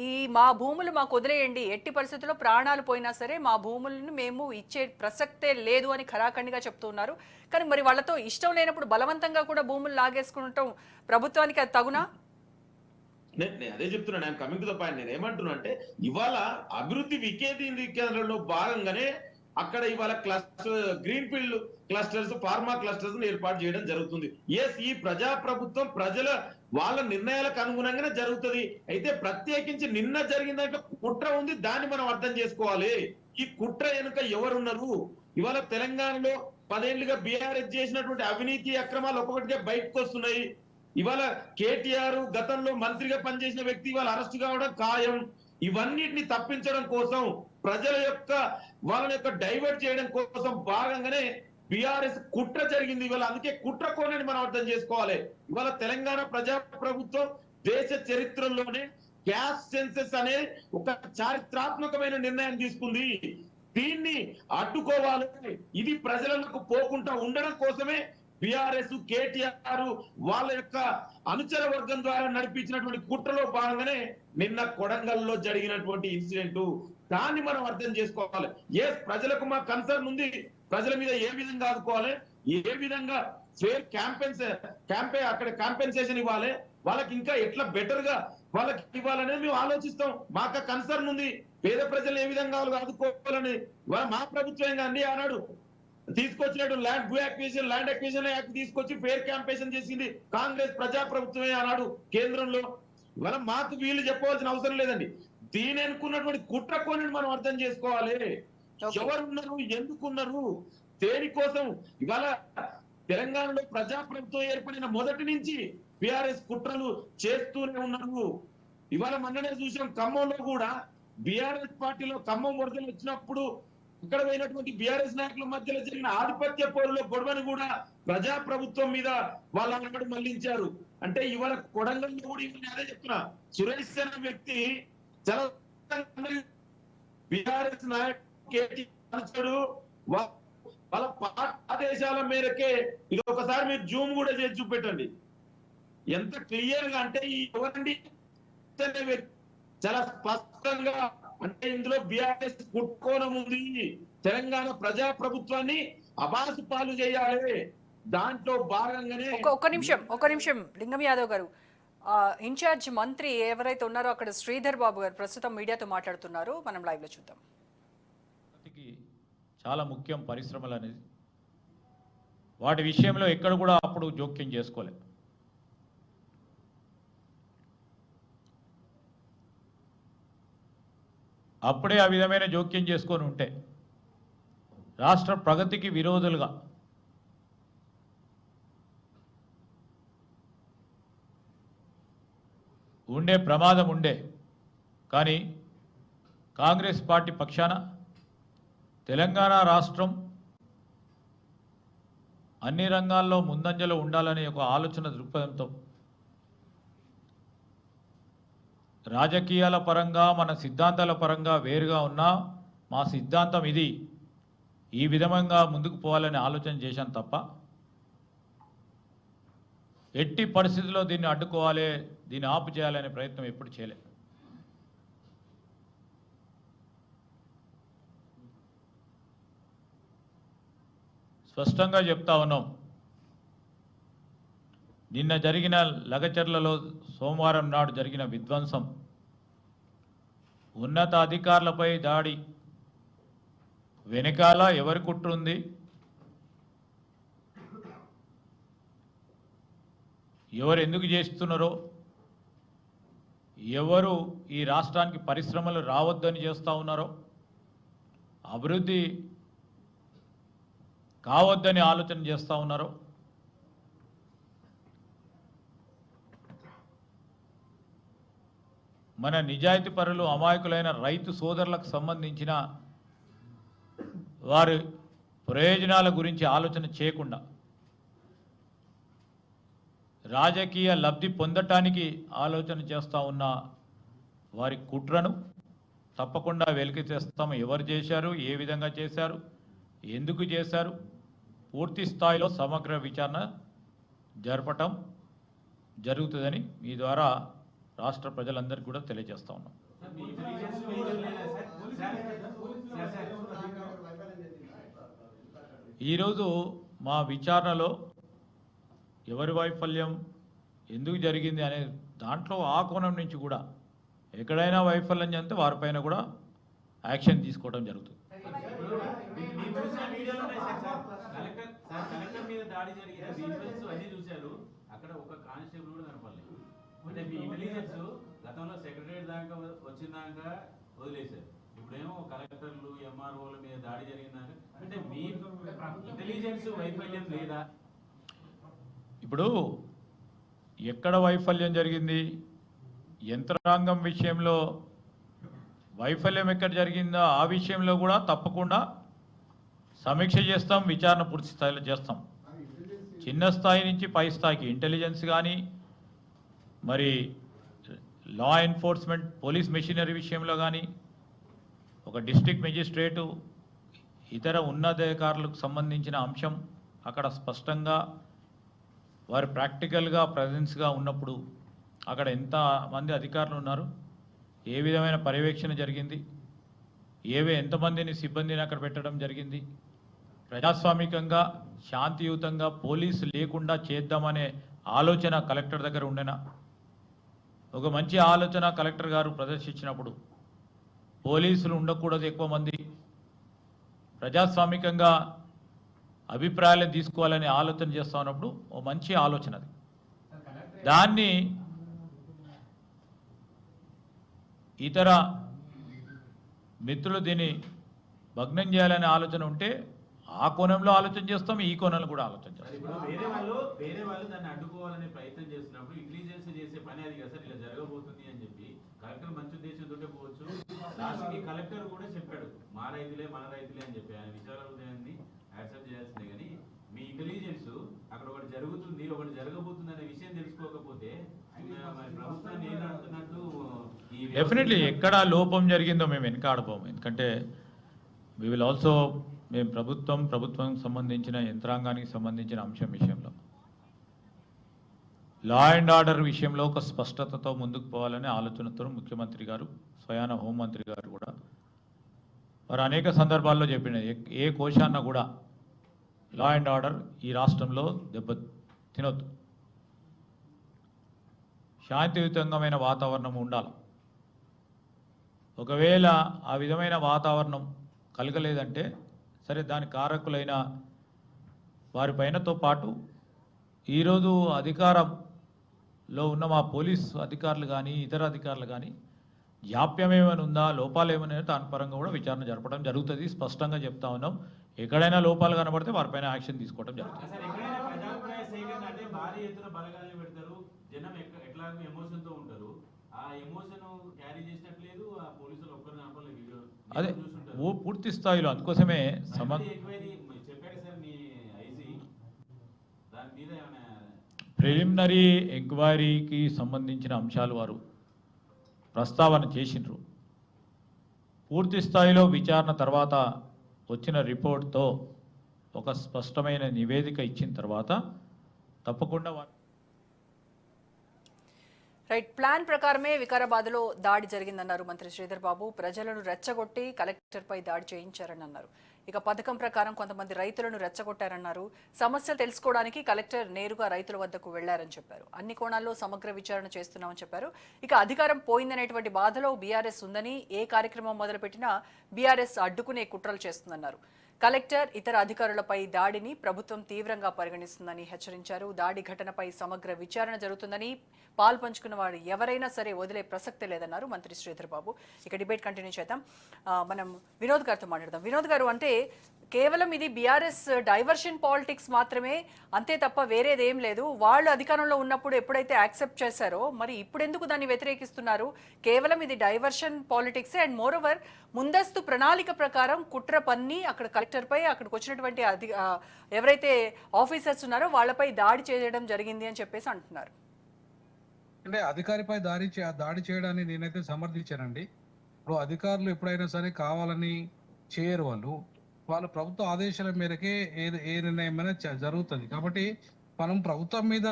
ఈ మా భూములు మాకు వదిలేయండి, ఎట్టి పరిస్థితుల్లో ప్రాణాలు పోయినా సరే మా భూములను మేము ఇచ్చే ప్రసక్తే లేదు అని ఖరాఖండిగా చెప్తున్నారు. కానీ మరి వాళ్ళతో ఇష్టం లేనప్పుడు బలవంతంగా కూడా భూములు లాగేసుకుంటాం ప్రభుత్వానికి అది తగునా? నేను అదే చెప్తున్నాను, నేను కమింగ్ టు ద పాయింట్. నేను ఏమంటున్నా అంటే ఇవాళ అభివృద్ధి వికేంద్రీకరణలో భాగంగానే అక్కడ ఇవాళ cluster green field clusters pharma clusters ఏర్పాటు చేయడం జరుగుతుంది. ఎస్, ఈ ప్రజాప్రభుత్వం ప్రజల వాళ్ళ నిర్ణయాలకు అనుగుణంగానే జరుగుతుంది. అయితే ప్రత్యేకించి నిన్న జరిగిన దాంట్లో కుట్ర ఉంది, దాన్ని మనం అర్థం చేసుకోవాలి. ఈ కుట్ర వెనుక ఎవరున్నారు? ఇవాళ తెలంగాణలో 10 ఏళ్లుగా బీఆర్ఎస్ చేసినటువంటి అవినీతి అక్రమాలు ఒక్కొక్కటిగా బయటకు వస్తున్నాయి. ఇవాళ కేటీఆర్ గతంలో మంత్రిగా పనిచేసిన వ్యక్తి ఇవాళ అరెస్ట్ కావడం ఖాయం. ఇవన్నిటిని తప్పించడం కోసం ప్రజల యొక్క వాళ్ళని యొక్క డైవర్ట్ చేయడం కోసం భాగంగానే బీఆర్ఎస్ కుట్ర జరిగింది ఇవాళ. అందుకే కుట్ర కోణాన్ని మనం అర్థం చేసుకోవాలి. ఇవాళ తెలంగాణ ప్రజాప్రభుత్వం దేశ చరిత్రలోనే క్యాస్ట్ సెన్సెస్ అనే ఒక చారిత్రాత్మకమైన నిర్ణయం తీసుకుంది. దీన్ని అడ్డుకోవాలి, ఇది ప్రజలకు పోకుండా ఉండడం కోసమే బీఆర్ఎస్ కేటీఆర్ వాళ్ళ యొక్క అనుచర వర్గం ద్వారా నడిపించినటువంటి కుట్రలో భాగంగానే నిన్న కొడంగల్లో జరిగినటువంటి ఇన్సిడెంట్. దాన్ని మనం అర్థం చేసుకోవాలి. ఏ ప్రజలకు మా కన్సర్న్ ఉంది, ప్రజల మీద ఏ విధంగా ఆదుకోవాలి, ఏ విధంగా ఫేర్ అక్కడ కాంపెన్సేషన్ ఇవ్వాలి, వాళ్ళకి ఇంకా ఎట్లా బెటర్ గా వాళ్ళకి ఇవ్వాలనేది మేము ఆలోచిస్తాం. మాకు కన్సర్న్ ఉంది, పేద ప్రజలు ఏ విధంగా ఆదుకోవాలని. మా ప్రభుత్వం అండి ఆనాడు తీసుకొచ్చినట్టు ల్యాండ్ అక్విజిషన్ యాక్ట్ తీసుకొచ్చి ఫేర్ క్యాంపెయిన్ చేసింది కాంగ్రెస్ ప్రజాప్రభుత్వమే ఆనాడు కేంద్రంలో. ఇవాళ మాకు వీళ్ళు చెప్పవలసిన అవసరం లేదండి. దీని అనుకున్నటువంటి కుట్ర కోణాన్ని మనం అర్థం చేసుకోవాలి. ఎవరున్నారు, ఎందుకున్నారు, దేనికోసం. ఇవాళ తెలంగాణలో ప్రజాప్రభుత్వం ఏర్పడిన మొదటి నుంచి బీఆర్ఎస్ కుట్రలు చేస్తూనే ఉన్నారు. ఇవాళ మొన్ననే చూసాం ఖమ్మంలో కూడా బీఆర్ఎస్ పార్టీలో ఖమ్మం వరదలు వచ్చినప్పుడు ఇక్కడ పోయినటువంటి బీఆర్ఎస్ నాయకుల మధ్యలో జరిగిన ఆధిపత్య పోరులో గొడవను కూడా ప్రజా ప్రభుత్వం మీద వాళ్ళ అన్నట్టు మళ్లించారు. అంటే ఇవాళ కొడంగల్లో కూడా ఇవన్నీ అదే చెప్తున్నా. సురేష్ అనే వ్యక్తి చాలా బీఆర్ఎస్ నాయకుడు వాళ్ళ ఆదేశాల మేరకే ఇది ఒకసారి మీరు జూమ్ కూడా చేసి చూపెట్టండి ఎంత క్లియర్ గా. అంటే ఈ ఎవరండి చాలా స్పష్టంగా, అంటే ఇందులో బీఆర్ఎస్ కుట్కోణం ఉంది. తెలంగాణ ప్రజా ప్రభుత్వాన్ని అబాసు పాలు చేయాలి, దాంట్లో భాగంగానే. ఒక్క నిమిషం లింగం యాదవ్ గారు, ఇన్ఛార్జ్ మంత్రి ఎవరైతే ఉన్నారో అక్కడ శ్రీధర్ బాబు గారు ప్రస్తుతం మీడియాతో మాట్లాడుతున్నారు. మనం లైవ్ లో చూద్దాం. చాలా ముఖ్యం పరిశ్రమలు అనేది, వాటి విషయంలో ఎక్కడ కూడా అప్పుడు జోక్యం చేసుకోలేదు. అప్పుడే ఆ విధమైన జోక్యం చేసుకొని ఉంటే రాష్ట్ర ప్రగతికి విరోధులుగా ఉండే ప్రమాదం ఉండే. కానీ కాంగ్రెస్ పార్టీ పక్షాన తెలంగాణ రాష్ట్రం అన్ని రంగాల్లో ముందంజలో ఉండాలనే ఒక ఆలోచన దృక్పథంతో రాజకీయాల పరంగా మన సిద్ధాంతాల పరంగా వేరుగా ఉన్నా మా సిద్ధాంతం ఇది, ఈ విధంగా ముందుకు పోవాలని ఆలోచన చేశాను తప్ప ఎట్టి పరిస్థితుల్లో దీన్ని అడ్డుకోవాలి, దీన్ని ఆపు చేయాలనే ప్రయత్నం ఎప్పుడు చేయలేదు. స్పష్టంగా చెప్తా ఉన్నాం. నిన్న జరిగిన లగచర్లలో సోమవారం నాడు జరిగిన విధ్వంసం, ఉన్నత అధికారులపై దాడి వెనకాల ఎవరి కుట్ర ఉంది, ఎవరు ఎందుకు చేస్తున్నారో, ఎవరు ఈ రాష్ట్రానికి పరిశ్రమలు రావద్దని చేస్తూ ఉన్నారో, అభివృద్ధి కావద్దని ఆలోచన చేస్తూ ఉన్నారో, మన నిజాయితీ పరులు అమాయకులైన రైతు సోదరులకు సంబంధించిన వారి ప్రయోజనాల గురించి ఆలోచన చేయకుండా రాజకీయ లబ్ధి పొందటానికి ఆలోచన చేస్తూ ఉన్న వారి కుట్రను తప్పకుండా వెలికి తెస్తాము. ఎవరు చేశారు, ఏ విధంగా చేశారు, ఎందుకు చేశారు, పూర్తి స్థాయిలో సమగ్ర విచారణ జరపటం జరుగుతుందని మీ ద్వారా రాష్ట్ర ప్రజలందరికీ కూడా తెలియజేస్తా ఉన్నాం. ఈరోజు మా విచారణలో ఎవరి వైఫల్యం ఎందుకు జరిగింది అనే దాంట్లో ఆ కోణం నుంచి కూడా ఎక్కడైనా వైఫల్యం చెందితే వారిపైన కూడా యాక్షన్ తీసుకోవడం జరుగుతుంది. అక్కడ ఒక కానిస్టేబుల్ కూడా కనపడలేదు. అంటే మీ ఇంటెలిజెన్స్ గతంలో సెక్రటరీ దాకా వచ్చిందాక వదిలేశారు, ఇప్పుడేమో కలెక్టర్లు ఎంఆర్ఓల మీద దాడి జరిగిందాక, అంటే మీ ఇంటెలిజెన్స్ వైఫల్యం లేదా? ఇప్పుడు ఎక్కడ వైఫల్యం జరిగింది, యంత్రాంగం విషయంలో వైఫల్యం ఎక్కడ జరిగిందో ఆ విషయంలో కూడా తప్పకుండా సమీక్ష చేస్తాం, విచారణ పూర్తి స్థాయిలో చేస్తాం. చిన్న స్థాయి నుంచి పై స్థాయికి ఇంటెలిజెన్స్ కానీ, మరి లా ఎన్ఫోర్స్మెంట్ పోలీస్ మెషినరీ విషయంలో కానీ, ఒక డిస్ట్రిక్ట్ మెజిస్ట్రేటు ఇతర ఉన్నతాధికారులకు సంబంధించిన అంశం అక్కడ స్పష్టంగా వారు ప్రాక్టికల్గా ప్రజెన్స్గా ఉన్నప్పుడు అక్కడ ఎంతమంది అధికారులు ఉన్నారు, ఏ విధమైన పర్యవేక్షణ జరిగింది, ఎంతమందిని సిబ్బందిని అక్కడ పెట్టడం జరిగింది, ప్రజాస్వామికంగా శాంతియుతంగా పోలీసు లేకుండా చేద్దామనే ఆలోచన కలెక్టర్ దగ్గర ఉండేనా? ఒక మంచి ఆలోచన కలెక్టర్ గారు ప్రదర్శించినప్పుడు పోలీసులు ఉండకూడదు, ఎక్కువ మంది ప్రజాస్వామికంగా అభిప్రాయాలను తీసుకోవాలని ఆలోచన చేస్తూ ఉన్నప్పుడు ఓ మంచి ఆలోచన అది. దాన్ని ఇతర మిత్రులు దీన్ని భగ్నం చేయాలనే ఆలోచన ఉంటే ఆ కోణంలో ఆలోచన చేస్తాం, ఈ కోణంలో కూడా ఆలోచన చేస్తాం. ఇప్పుడు వేరే వాళ్ళు దాన్ని అడ్డుకోవాలనే ప్రయత్నం చేస్తున్నప్పుడు ఇంటెలిజెన్స్ చేసే పని అది కదా సార్, ఇలా జరగబోతుంది అని చెప్పి కలెక్టర్ మంచి ఉద్దేశంతో పోవచ్చు. లాస్ట్కి కలెక్టర్ కూడా చెప్పాడు మా రైతులే మన రైతులే అని చెప్పి, ఆయన విచార హృదయాన్ని యాక్సెప్ట్ చేయాల్సిందే. కానీ మీ ఇంటెలిజెన్స్ అక్కడ ఒకటి జరుగుతుంది ఒకటి జరగబోతుంది అనే విషయం తెలుసుకోకపోతే మరి ప్రభుత్వాన్ని ఏం అంటున్నట్టు డెఫినెట్లీ ఎక్కడ లోపం జరిగిందో మేము వెనకాడబోము. ఎందుకంటే వి విల్ ఆల్సో మేము ప్రభుత్వం సంబంధించిన యంత్రాంగానికి సంబంధించిన అంశం విషయంలో లా అండ్ ఆర్డర్ విషయంలో ఒక స్పష్టతతో ముందుకు పోవాలనే ఆలోచనతో ముఖ్యమంత్రి గారు, స్వయాన హోంమంత్రి గారు కూడా వారు అనేక సందర్భాల్లో చెప్పిన ఏ కోశాన్న కూడా లా అండ్ ఆర్డర్ ఈ రాష్ట్రంలో దెబ్బ తినొద్దు, శాంతియుతంగమైన వాతావరణం ఉండాలి. ఒకవేళ ఆ విధమైన వాతావరణం కలగలేదంటే సరే దాని కారకులైన వారిపైనతో పాటు ఈరోజు అధికారంలో ఉన్న మా పోలీస్ అధికారులు కానీ ఇతర అధికారులు కానీ జాప్యం ఏమైనా ఉందా, లోపాలు ఏమైనా దాని పరంగా కూడా విచారణ జరపడం జరుగుతుంది. స్పష్టంగా చెప్తా ఉన్నాం. ఎక్కడైనా లోపాలు కనబడితే వారిపైన యాక్షన్ తీసుకోవడం జరుగుతుంది. ప్రజాభిప్రాయ సేకరణ అంటే భారీ ఎత్తున బలగాలు పెడతారు, జనం ఎట్లాగో ఎమోషన్ తో ఉంటారు. ఆ ఎమోషన్ క్యారీ చేసినట్లేదు ఆ పోలీసులు ఒక్కరు కనపడలేదు. అదే పూర్తి స్థాయిలో అందుకోసమే చెప్పాడు సార్ మీ ఐజీ దాని మీద ఏమైనా ప్రిలిమినరీ ఎంక్వైరీకి సంబంధించిన అంశాలు వారు ప్రస్తావన చేసిండ్రు. పూర్తి స్థాయిలో విచారణ తర్వాత వచ్చిన రిపోర్ట్తో ఒక స్పష్టమైన నివేదిక ఇచ్చిన తర్వాత తప్పకుండా రైట్, ప్లాన్ ప్రకారమే వికారాబాద్లో దాడి జరిగిందన్నారు మంత్రి శ్రీధర్ బాబు. ప్రజలను రెచ్చగొట్టి కలెక్టర్పై దాడి చేయించారని అన్నారు. ఇక పథకం ప్రకారం కొంతమంది రైతులను రెచ్చగొట్టారన్నారు. సమస్యలు తెలుసుకోవడానికి కలెక్టర్ నేరుగా రైతుల వద్దకు వెళ్లారని చెప్పారు. అన్ని కోణాల్లో సమగ్ర విచారణ చేస్తున్నామని చెప్పారు. ఇక అధికారం పోయిందనేటువంటి బాధలో బీఆర్ఎస్ ఉందని, ఏ కార్యక్రమం మొదలుపెట్టినా బీఆర్ఎస్ అడ్డుకునే కుట్రలు చేస్తుందన్నారు. కలెక్టర్ ఇతర అధికారులపై దాడిని ప్రభుత్వం తీవ్రంగా పరిగణిస్తుందని హెచ్చరించారు. దాడి ఘటనపై సమగ్ర విచారణ జరుగుతుందని, పాల్పంచుకున్న వారు ఎవరైనా సరే వదిలే ప్రసక్తే లేదన్నారు మంత్రి శ్రీధర్ బాబు. ఇక డిబేట్ కంటిన్యూ చేద్దాం. మనం వినోద్ గారితో మాట్లాడదాం. వినోద్ గారు, అంటే కేవలం ఇది బీఆర్ఎస్ డైవర్షన్ పాలిటిక్స్ మాత్రమే, అంతే తప్ప వేరేదేం లేదు. వాళ్ళు అధికారంలో ఉన్నప్పుడు ఎప్పుడైతే యాక్సెప్ట్ చేశారో మరి ఇప్పుడు ఎందుకు దాన్ని వ్యతిరేకిస్తున్నారు? కేవలం ఇది డైవర్షన్ పాలిటిక్సే. అండ్ మోర్ ఓవర్ ముందస్తు ప్రణాళిక ప్రకారం కుట్ర పన్ని అక్కడ కలెక్టర్పై, అక్కడికి వచ్చినటువంటి ఎవరైతే ఆఫీసర్స్ ఉన్నారో వాళ్ళపై దాడి చేయడం జరిగింది అని చెప్పేసి అంటున్నారు. అంటే అధికారిపై దాడి చేయడాన్ని నేనైతే సమర్థించానండి. ఇప్పుడు అధికారులు ఎప్పుడైనా సరే కావాలని చేయరు. వాళ్ళు ప్రభుత్వ ఆదేశాల మేరకే ఏ నిర్ణయమైనా జరుగుతుంది. కాబట్టి మనం ప్రభుత్వం మీద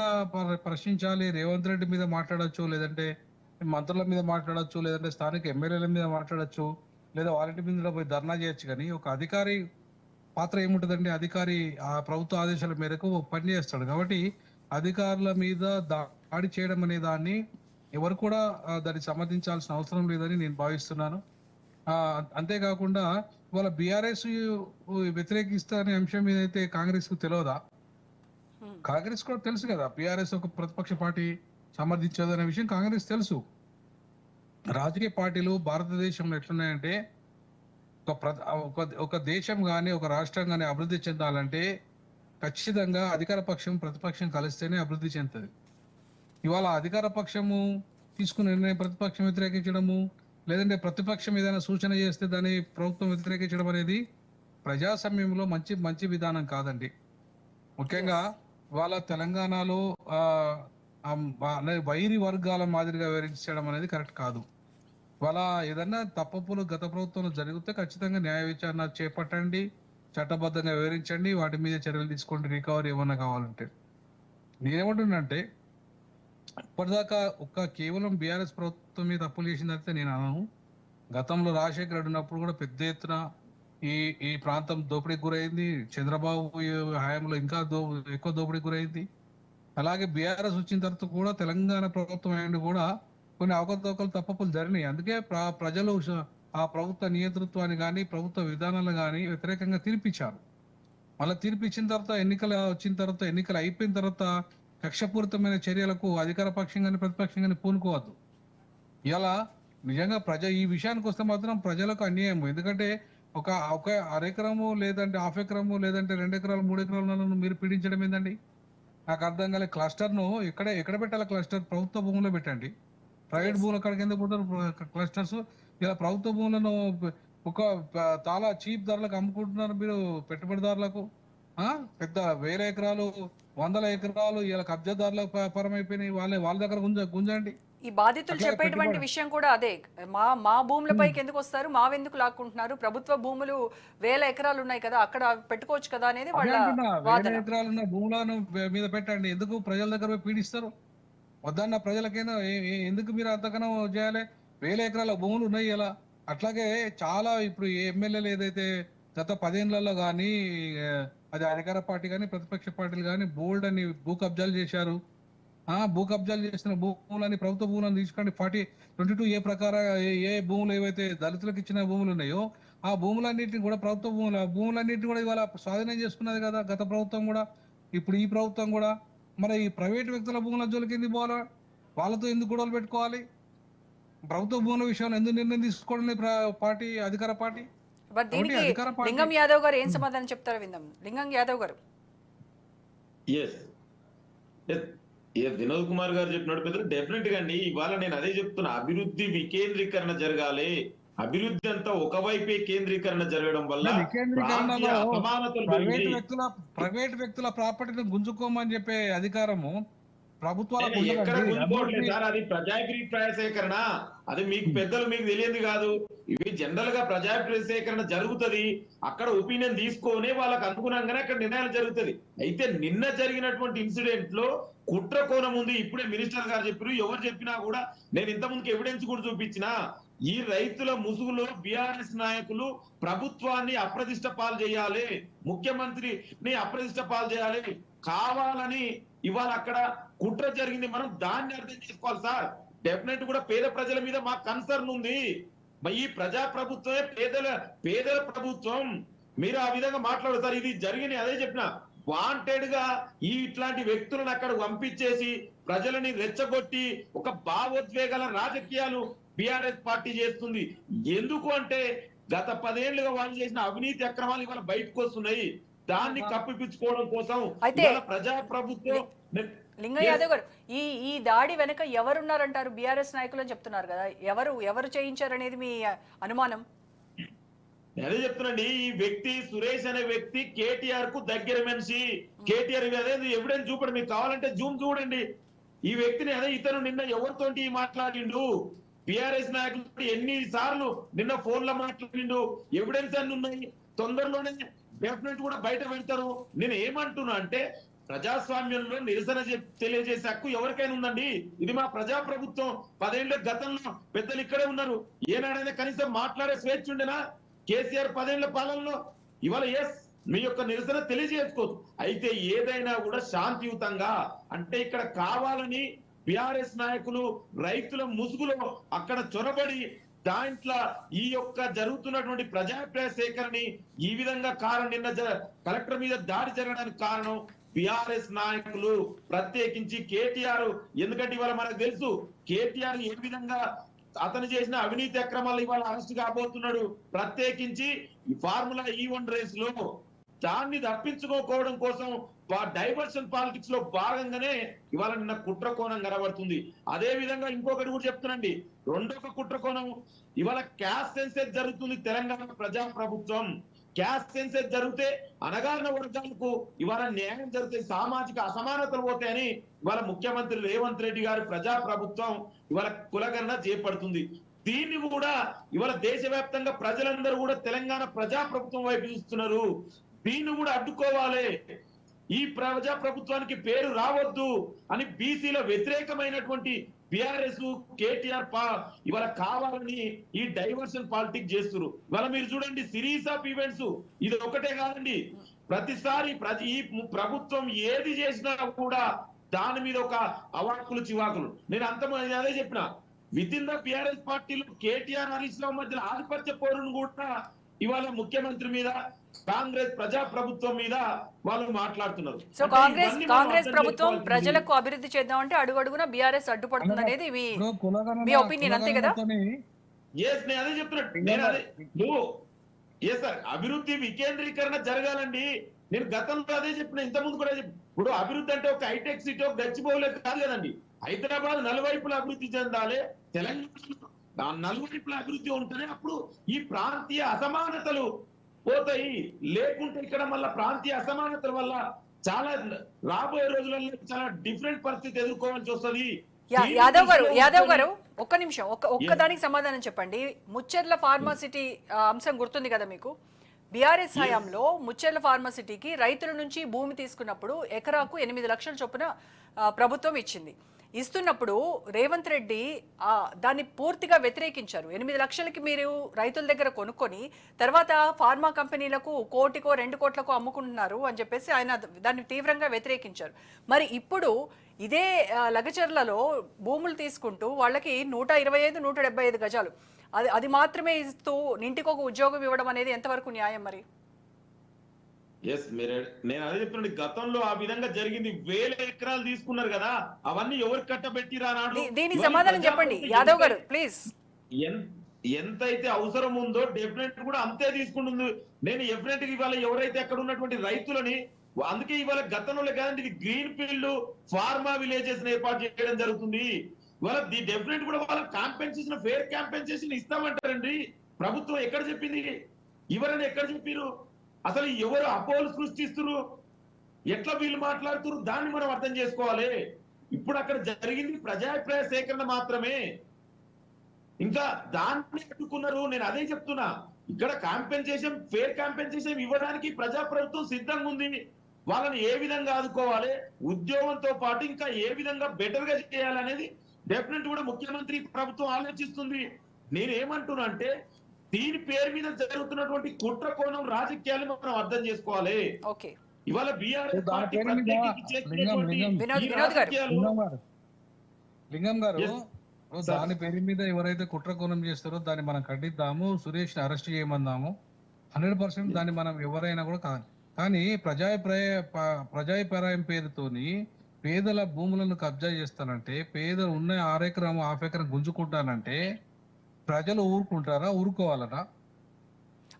ప్రశ్నించాలి, రేవంత్ రెడ్డి మీద మాట్లాడచ్చు, లేదంటే మంత్రుల మీద మాట్లాడచ్చు, లేదంటే స్థానిక ఎమ్మెల్యేల మీద మాట్లాడచ్చు, లేదా వాలంటీ మీద పోయి ధర్నా చేయొచ్చు. కానీ ఒక అధికారి పాత్ర ఏముంటుందండి? అధికారి ఆ ప్రభుత్వ ఆదేశాల మేరకు పనిచేస్తాడు. కాబట్టి అధికారుల మీద దాడి చేయడం అనే దాన్ని ఎవరు కూడా దాన్ని సమర్థించాల్సిన అవసరం లేదని నేను భావిస్తున్నాను. అంతేకాకుండా వాళ్ళ బీఆర్ఎస్ వ్యతిరేకిస్తారనే అంశం మీద అయితే కాంగ్రెస్ కు తెలియదా? కాంగ్రెస్ కూడా తెలుసు కదా, బీఆర్ఎస్ ఒక ప్రతిపక్ష పార్టీ సమర్థించదనే విషయం కాంగ్రెస్ తెలుసు. రాజకీయ పార్టీలు భారతదేశంలో ఎట్లున్నాయంటే, ఒక దేశం కానీ ఒక రాష్ట్రం కానీ అభివృద్ధి చెందాలంటే ఖచ్చితంగా అధికార పక్షం ప్రతిపక్షం కలిస్తేనే అభివృద్ధి చెందుతుంది. ఇవాళ అధికార పక్షము తీసుకున్న నిర్ణయం ప్రతిపక్షం వ్యతిరేకించడము, లేదంటే ప్రతిపక్షం ఏదైనా సూచన చేస్తే దాన్ని ప్రభుత్వం వ్యతిరేకించడం అనేది ప్రజాస్వామ్యంలో మంచి విధానం కాదండి. ముఖ్యంగా వాళ్ళ తెలంగాణలో వైరి వర్గాల మాదిరిగా వివరించడం అనేది కరెక్ట్ కాదు. వాళ్ళ ఏదన్నా తప్పులు గత ప్రభుత్వంలో జరిగితే ఖచ్చితంగా న్యాయ విచారణ చేపట్టండి, చట్టబద్ధంగా వివరించండి, వాటి మీద చర్యలు తీసుకోండి, రికవరీ ఏమన్నా కావాలంటే. నేనేమంటున్నానంటే, ఇప్పటిదాకా కేవలం బీఆర్ఎస్ ప్రభుత్వం మీద తప్పులు చేసిందంటే నేను అనను. గతంలో రాజశేఖర రెడ్డి ఉన్నప్పుడు కూడా పెద్ద ఎత్తున ఈ ప్రాంతం దోపిడీకి గురైంది. చంద్రబాబు హయాంలో ఇంకా ఎక్కువ దోపిడీకి గురైంది. అలాగే బీఆర్ఎస్ వచ్చిన తర్వాత కూడా తెలంగాణ ప్రభుత్వం అయ్యండి కూడా కొన్ని అవకతవకలు తప్పులు జరిగినాయి. అందుకే ప్రజలు ఆ ప్రభుత్వ నియంతృత్వాన్ని కానీ ప్రభుత్వ విధానాలు కానీ వ్యతిరేకంగా తీర్పిచ్చారు. మళ్ళీ తీర్పిచ్చిన తర్వాత ఎన్నికలు వచ్చిన తర్వాత, ఎన్నికలు అయిపోయిన తర్వాత కక్షపూరితమైన చర్యలకు అధికార పక్షం కానీ ప్రతిపక్షం కానీ పూనుకోవద్దు. ఇలా నిజంగా ఈ విషయానికి వస్తే మాత్రం ప్రజలకు అన్యాయం. ఎందుకంటే ఒక ఒక అరెకరము లేదంటే హాఫ్ ఎకరము లేదంటే 2 ఎకరాలు 3 ఎకరాలను మీరు పీడించడం ఏందండి? నాకు అర్థం కాలే. క్లస్టర్ను ఎక్కడ పెట్టాలి? క్లస్టర్ ప్రభుత్వ భూముల్లో పెట్టండి. ప్రైవేట్ భూముల కాడికి ఎందుకు పోతారు క్లస్టర్స్? ఇలా ప్రభుత్వ భూములను చాలా చీప్ ధరలకు అమ్ముకుంటున్నారు మీరు పెట్టుబడిదారులకు. పెద్ద వేల ఎకరాలు, వందల ఎకరాలు ఇలా కబ్జాదారులకు పరమైపోయినాయి. వాళ్ళ దగ్గర గుంజండి. ఈ బాధితులు అట్లా చెప్పేటువంటి పెట్టుబడి. విషయం కూడా అదే. మా భూములపైకి ఎందుకు వస్తారు, మావెందుకు లాక్కుంటున్నారు, ప్రభుత్వ భూములు వేల ఎకరాలు ఉన్నాయి కదా, అక్కడ పెట్టుకోవచ్చు కదా అనేది అదే వాళ్ళ అంటున్నా, వేల వాదన. ఎకరాలున్న భూములను మీద పెట్టండి. ఎందుకు ప్రజల దగ్గర పోయి పీడిస్తారు? వద్దన్న ప్రజలకైనా ఎందుకు మీరు అంతకన్నా చేయాలి? వేల ఎకరాల భూములు ఉన్నాయి ఇలా. అట్లాగే చాలా ఇప్పుడు ఎమ్మెల్యేలు ఏదైతే గత 10 ఏళ్లలో కానీ అది అధికార పార్టీ కానీ ప్రతిపక్ష పార్టీలు కానీ బోల్డ్ అని భూ కబ్జాలు చేశారు. భూ కబ్జాలు చేసిన భూములని ప్రభుత్వ భూములను తీసుకోండి. 22A ప్రకారం ఏ భూములు ఏవైతే దళితులకు ఇచ్చిన భూములు ఉన్నాయో ఆ భూములన్నింటినీ కూడా ప్రభుత్వ భూములన్నింటినీ కూడా ఇవాళ స్వాధీనం చేసుకున్నది కదా గత ప్రభుత్వం కూడా, ఇప్పుడు ఈ ప్రభుత్వం కూడా. మరి ఈ ప్రైవేట్ వ్యక్తుల భూముల జోలికి ఎందుకు పోవాలి? వాళ్ళతో ఎందుకు గొడవలు పెట్టుకోవాలి? ప్రభుత్వ భూముల విషయంలో ఎందుకు నిర్ణయం తీసుకోవడం పార్టీ, అధికార పార్టీ? బట్ దీనికి అధికార పార్టీ లింగం యాదవ్ గారు ఏం సమాధానం చెప్తారో విందాం. లింగం యాదవ్ గారు. వినోద్ కుమార్ గారు చెప్పినట్టు పెద్ద డెఫినెట్ గా అండి. ఇవాళ నేను అదే చెప్తున్నా, అభివృద్ధి వికేంద్రీకరణ జరగాలి. అభివృద్ధి అంతా ఒకవైపే కేంద్రీకరణ జరగడం వల్ల ప్రాంతీయ అసమానతలు పెరిగి ప్రైవేట్ వ్యక్తుల ప్రాపర్టీని గుంజుకోమని చెప్పే అధికారము ప్రభుత్వాలకు ఎక్కడ ఉండదండి. గుంజుకోవట్లేదు సార్. అది ప్రజాభిప్రాయ సేకరణ. అది మీకు పెద్దలు మీకు తెలియదు కాదు. ఇవి జనరల్ గా ప్రజాభిప్రాయ సేకరణ జరుగుతుంది. అక్కడ ఒపీనియన్ తీసుకొని వాళ్ళకి అనుగుణంగానే అక్కడ నిర్ణయాలు జరుగుతుంది. అయితే నిన్న జరిగినటువంటి ఇన్సిడెంట్ లో కుట్ర కోణం ఉంది. ఇప్పుడే మినిస్టర్ గారు చెప్పారు. ఎవరు చెప్పినా కూడా నేను ఇంతకుముందుకు ఎవిడెన్స్ కూడా చూపించిన. ఈ రైతుల ముసుగులో బీఆర్ఎస్ నాయకులు ప్రభుత్వాన్ని అప్రతిష్ట పాలు చేయాలి, ముఖ్యమంత్రిని అప్రతిష్ట పాలు చేయాలి కావాలని ఇవాళ అక్కడ కుట్ర జరిగింది. మనం దాన్ని అర్థం చేసుకోవాలి సార్. డెఫినెట్ కూడా పేద ప్రజల మీద మా కన్సర్న్ ఉంది. ఈ ప్రజా ప్రభుత్వమే పేదల ప్రభుత్వం. మీరు ఆ విధంగా మాట్లాడతారు. ఇది జరిగింది అదే చెప్పిన. వాంటెడ్ గా ఇట్లాంటి వ్యక్తులను అక్కడ పంపించేసి ప్రజలని రెచ్చగొట్టి ఒక భావోద్వేగాల రాజకీయాలు బీఆర్ఎస్ పార్టీ చేస్తుంది. ఎందుకు అంటే గత 10 ఏళ్లుగా వాళ్ళు చేసిన అవినీతి అక్రమాలు ఇవాళ బయటకు వస్తున్నాయి. దాన్ని కప్పిపుచ్చుకోవడం కోసం ప్రజా ప్రభుత్వం. లింగం యాదవ్ గారు, ఈ దాడి వెనక ఎవరున్నారంటారు? బీఆర్ఎస్ నాయకులు అని చెప్తున్నారు కదా, ఎవరు చేయించారనేది మీ అనుమానం? అదే చెప్తున్నాండి. ఈ వ్యక్తి సురేష్ అనే వ్యక్తి కేటీఆర్ కు దగ్గర మనిషి. కేటీఆర్ అదే ఎవిడెన్స్ చూపండి, మీకు కావాలంటే జూమ్ చూడండి. ఈ వ్యక్తిని అదే ఇతను నిన్న ఎవరితోటి మాట్లాడిండు, బీఆర్ఎస్ నాయకులు ఎన్ని సార్లు నిన్న ఫోన్ లో మాట్లాడిండు, ఎవిడెన్స్ అన్ని ఉన్నాయి. తొందరలోనే డెఫినెట్ కూడా బయట పెడతారు. నేను ఏమంటున్నా అంటే ప్రజాస్వామ్యంలో నిరసన తెలియజేసే హక్కు ఎవరికైనా ఉందండి. ఇది మా ప్రజా ప్రభుత్వం. 10 ఏళ్ల గతంలో పెద్దలు ఇక్కడే ఉన్నారు. ఏనాడైనా కనీసం మాట్లాడే స్వేచ్ఛ ఉండేనా? కేసీఆర్ 10 ఏళ్ల పాలనలో. ఇవాళ మీ యొక్క నిరసన తెలియజేసుకోవచ్చు. అయితే ఏదైనా కూడా శాంతియుతంగా, అంటే ఇక్కడ కావాలని బీఆర్ఎస్ నాయకులు రైతుల ముసుగులో అక్కడ చొరబడి దాంట్లో ఈ యొక్క జరుగుతున్నటువంటి ప్రజాభిప్రాయ సేకరణని ఈ విధంగా నిన్న కలెక్టర్ మీద దాడి జరగడానికి కారణం బీఆర్ఎస్ నాయకులు, ప్రత్యేకించి కేటీఆర్. ఎందుకంటే ఇవాళ మనకు తెలుసు కేటీఆర్ ఏ విధంగా అతను చేసిన అవినీతి అక్రమాలు ఇవాళ అరెస్ట్ కాబోతున్నాడు. ప్రత్యేకించి ఫార్ములా E1 రేస్ లో దాన్ని తప్పించుకోవడం కోసం డైవర్షన్ పాలిటిక్స్ లో భాగంగానే ఇవాళ నిన్న కుట్ర కోణం కనబడుతుంది. అదే విధంగా ఇంకొకటి కూడా చెప్తున్నాండి. రెండొక కుట్ర కోణం ఇవాళ క్యాస్ట్ సెన్సెస్ జరుగుతుంది తెలంగాణ ప్రజా ప్రభుత్వం. క్యాస్ట్ సెన్సెస్ జరిగితే అణగారిన వర్గాలకు ఇవాళ న్యాయం జరిగితే సామాజిక అసమానతలు పోతాయని ఇవాళ ముఖ్యమంత్రి రేవంత్ రెడ్డి గారి ప్రజా ప్రభుత్వం ఇవాళ కులగణన చేపడుతుంది. దీన్ని కూడా ఇవాళ దేశవ్యాప్తంగా ప్రజలందరూ కూడా తెలంగాణ ప్రజా ప్రభుత్వం వైపు చూస్తున్నారు. దీన్ని కూడా అడ్డుకోవాలి. ఈ ప్రజా ప్రభుత్వానికి పేరు రావద్దు అని బీసీల వ్యతిరేకమైనటువంటి బీఆర్ఎస్ కేటీఆర్ ఇవాళ కావాలని ఈ డైవర్షన్ పాలిటిక్స్ చేస్తున్నారు. ఇవాళ మీరు చూడండి సిరీస్ ఆఫ్ ఈవెంట్స్. ఇది ఒకటే కాదండి, ప్రతిసారి ఈ ప్రభుత్వం ఏది చేసినా కూడా దాని మీద ఒక అవాకులు చివాకులు. నేను అదే చెప్పిన, విత్ ఇన్ ద బీఆర్ఎస్ పార్టీలో కేటీఆర్ హరీష్ రావు మధ్య ఆధిపత్య పోరును కూడా ఇవాళ ముఖ్యమంత్రి మీద కాంగ్రెస్ ప్రజా ప్రభుత్వం మీద వాళ్ళు మాట్లాడుతున్నారు. సో కాంగ్రెస్ ప్రభుత్వం ప్రజలకు అభివృద్ధి చేద్దాం అంటే అడుగడుగునా బీఆర్ఎస్ అడ్డుపడుతుంది అనేది మీ ఒపీనియన్, అంతే కదా? నేను అదే చెప్తున్నా. ఏ సార్ అభివృద్ధి వికేంద్రీకరణ జరగాలండి. నేను గతంలో అదే చెప్పిన, ఇంతకుముందు కూడా ఇప్పుడు అభివృద్ధి అంటే ఒక హైటెక్ సిటీ ఒక గచ్చిబౌలే కాదు కదండి. హైదరాబాద్ నలువైపుల అభివృద్ధి చెందాలి, తెలంగాణ నలువైపుల అభివృద్ధి ఉంటేనే అప్పుడు ఈ ప్రాంతీయ అసమానతలు పోతాయి. లేకుంటే ఇక్కడ మళ్ళీ ప్రాంతీయ అసమానతల వల్ల చాలా రాబోయే రోజులలో చాలా డిఫరెంట్ పరిస్థితి ఎదుర్కోవాల్సి వస్తుంది. యాదవ్ గారు ఒక్క నిమిషం, ఒక్క దానికి సమాధానం చెప్పండి. ముచ్చెర్ల ఫార్మాసిటీ అంశం గుర్తుంది కదా మీకు? బీఆర్ఎస్ హయాంలో ముచ్చెర్ల ఫార్మాసిటీకి రైతుల నుంచి భూమి తీసుకున్నప్పుడు ఎకరాకు 8 లక్షల చొప్పున ప్రభుత్వం ఇచ్చింది. ఇస్తున్నప్పుడు రేవంత్ రెడ్డి దాన్ని పూర్తిగా వ్యతిరేకించారు. 8 లక్షలకి మీరు రైతుల దగ్గర కొనుక్కొని తర్వాత ఫార్మా కంపెనీలకు 1 కోటికో 2 కోట్లకో అమ్ముకుంటున్నారు అని చెప్పేసి ఆయన దాన్ని తీవ్రంగా వ్యతిరేకించారు. మరి ఇప్పుడు ఇదే లగచర్లలో భూములు తీసుకుంటూ వాళ్ళకి 125, 175 గజాలు అది మాత్రమే ఇస్తూ ఇంటికి ఒక ఉద్యోగం ఇవ్వడం అనేది ఎంతవరకు న్యాయం? మరి ఎస్ మీరే, నేను అదే చెప్తున్నాను, గతంలో ఆ విధంగా జరిగింది. 1000 ఎకరాలు తీసుకున్నారు కదా, అవన్నీ ఎవరు కట్టబెట్టిరా నాడు? దీనికి సమాధానం చెప్పండి యాదవ్ గారు ప్లీజ్. ఎంతైతే అవసరం ఉందో డెఫినెట్ కూడా అంతే తీసుకుంటుంది. నేను డెఫినెట్ ఇవాళ ఎవరైతే అక్కడ ఉన్నటువంటి రైతులని, అందుకే ఇవాళ గతంలో కాదండి, ఇది గ్రీన్ ఫీల్డ్ ఫార్మా విలేజెస్ ఏర్పాటు చేయడం జరుగుతుంది. ఇవాళ డెఫినెట్ కూడా వాళ్ళ కాంపెన్సేషన్, ఫేర్ కాంపెన్సేషన్ ఇస్తామంటారండి. ప్రభుత్వం ఎక్కడ చెప్పింది? ఎవరైనా ఎక్కడ చెప్పారు? అసలు ఎవరు అపోహలు సృష్టిస్తున్నారు, ఎట్లా వీళ్ళు మాట్లాడుతున్నారు, దాన్ని మనం అర్థం చేసుకోవాలి. ఇప్పుడు అక్కడ జరిగింది ప్రజాభిప్రాయ సేకరణ మాత్రమే, ఇంకా దాన్ని అడ్డుకున్నారు. నేను అదే చెప్తున్నా, ఇక్కడ కాంపెన్సేషన్, ఫేర్ కాంపెన్సేషన్ ఇవ్వడానికి ప్రజాప్రభుత్వం సిద్ధంగా ఉంది. వాళ్ళని ఏ విధంగా ఆదుకోవాలి, ఉద్యోగంతో పాటు ఇంకా ఏ విధంగా బెటర్ గా చేయాలనేది డెఫినెట్ కూడా ముఖ్యమంత్రి ప్రభుత్వం ఆలోచిస్తుంది. నేనేమంటున్నా అంటే దీని పేరు మీద జరుగుతున్నటువంటి కుట్ర కోణం రాజకీయాలు మనం అర్థం చేసుకోవాలి. ఇవాళ బీఆర్ఎస్ పార్టీ లింగం గారు దాని పేరు మీద ఎవరైతే కుట్ర కోణం చేస్తారో దాన్ని మనం ఖండిద్దాము, సురేష్ ని అరెస్ట్ చేయమందాము. 100% దాన్ని మనం ఎవరైనా కూడా కాదు. కానీ ప్రజాభిప్రాయం పేరుతోని పేదల భూములను కబ్జా చేస్తానంటే, పేదలు ఉన్న 6 ఎకరం 1/2 ఎకరం గుంజుకుంటానంటే ప్రజలు ఊరుకుంటారా? ఊరుకోవాలనా?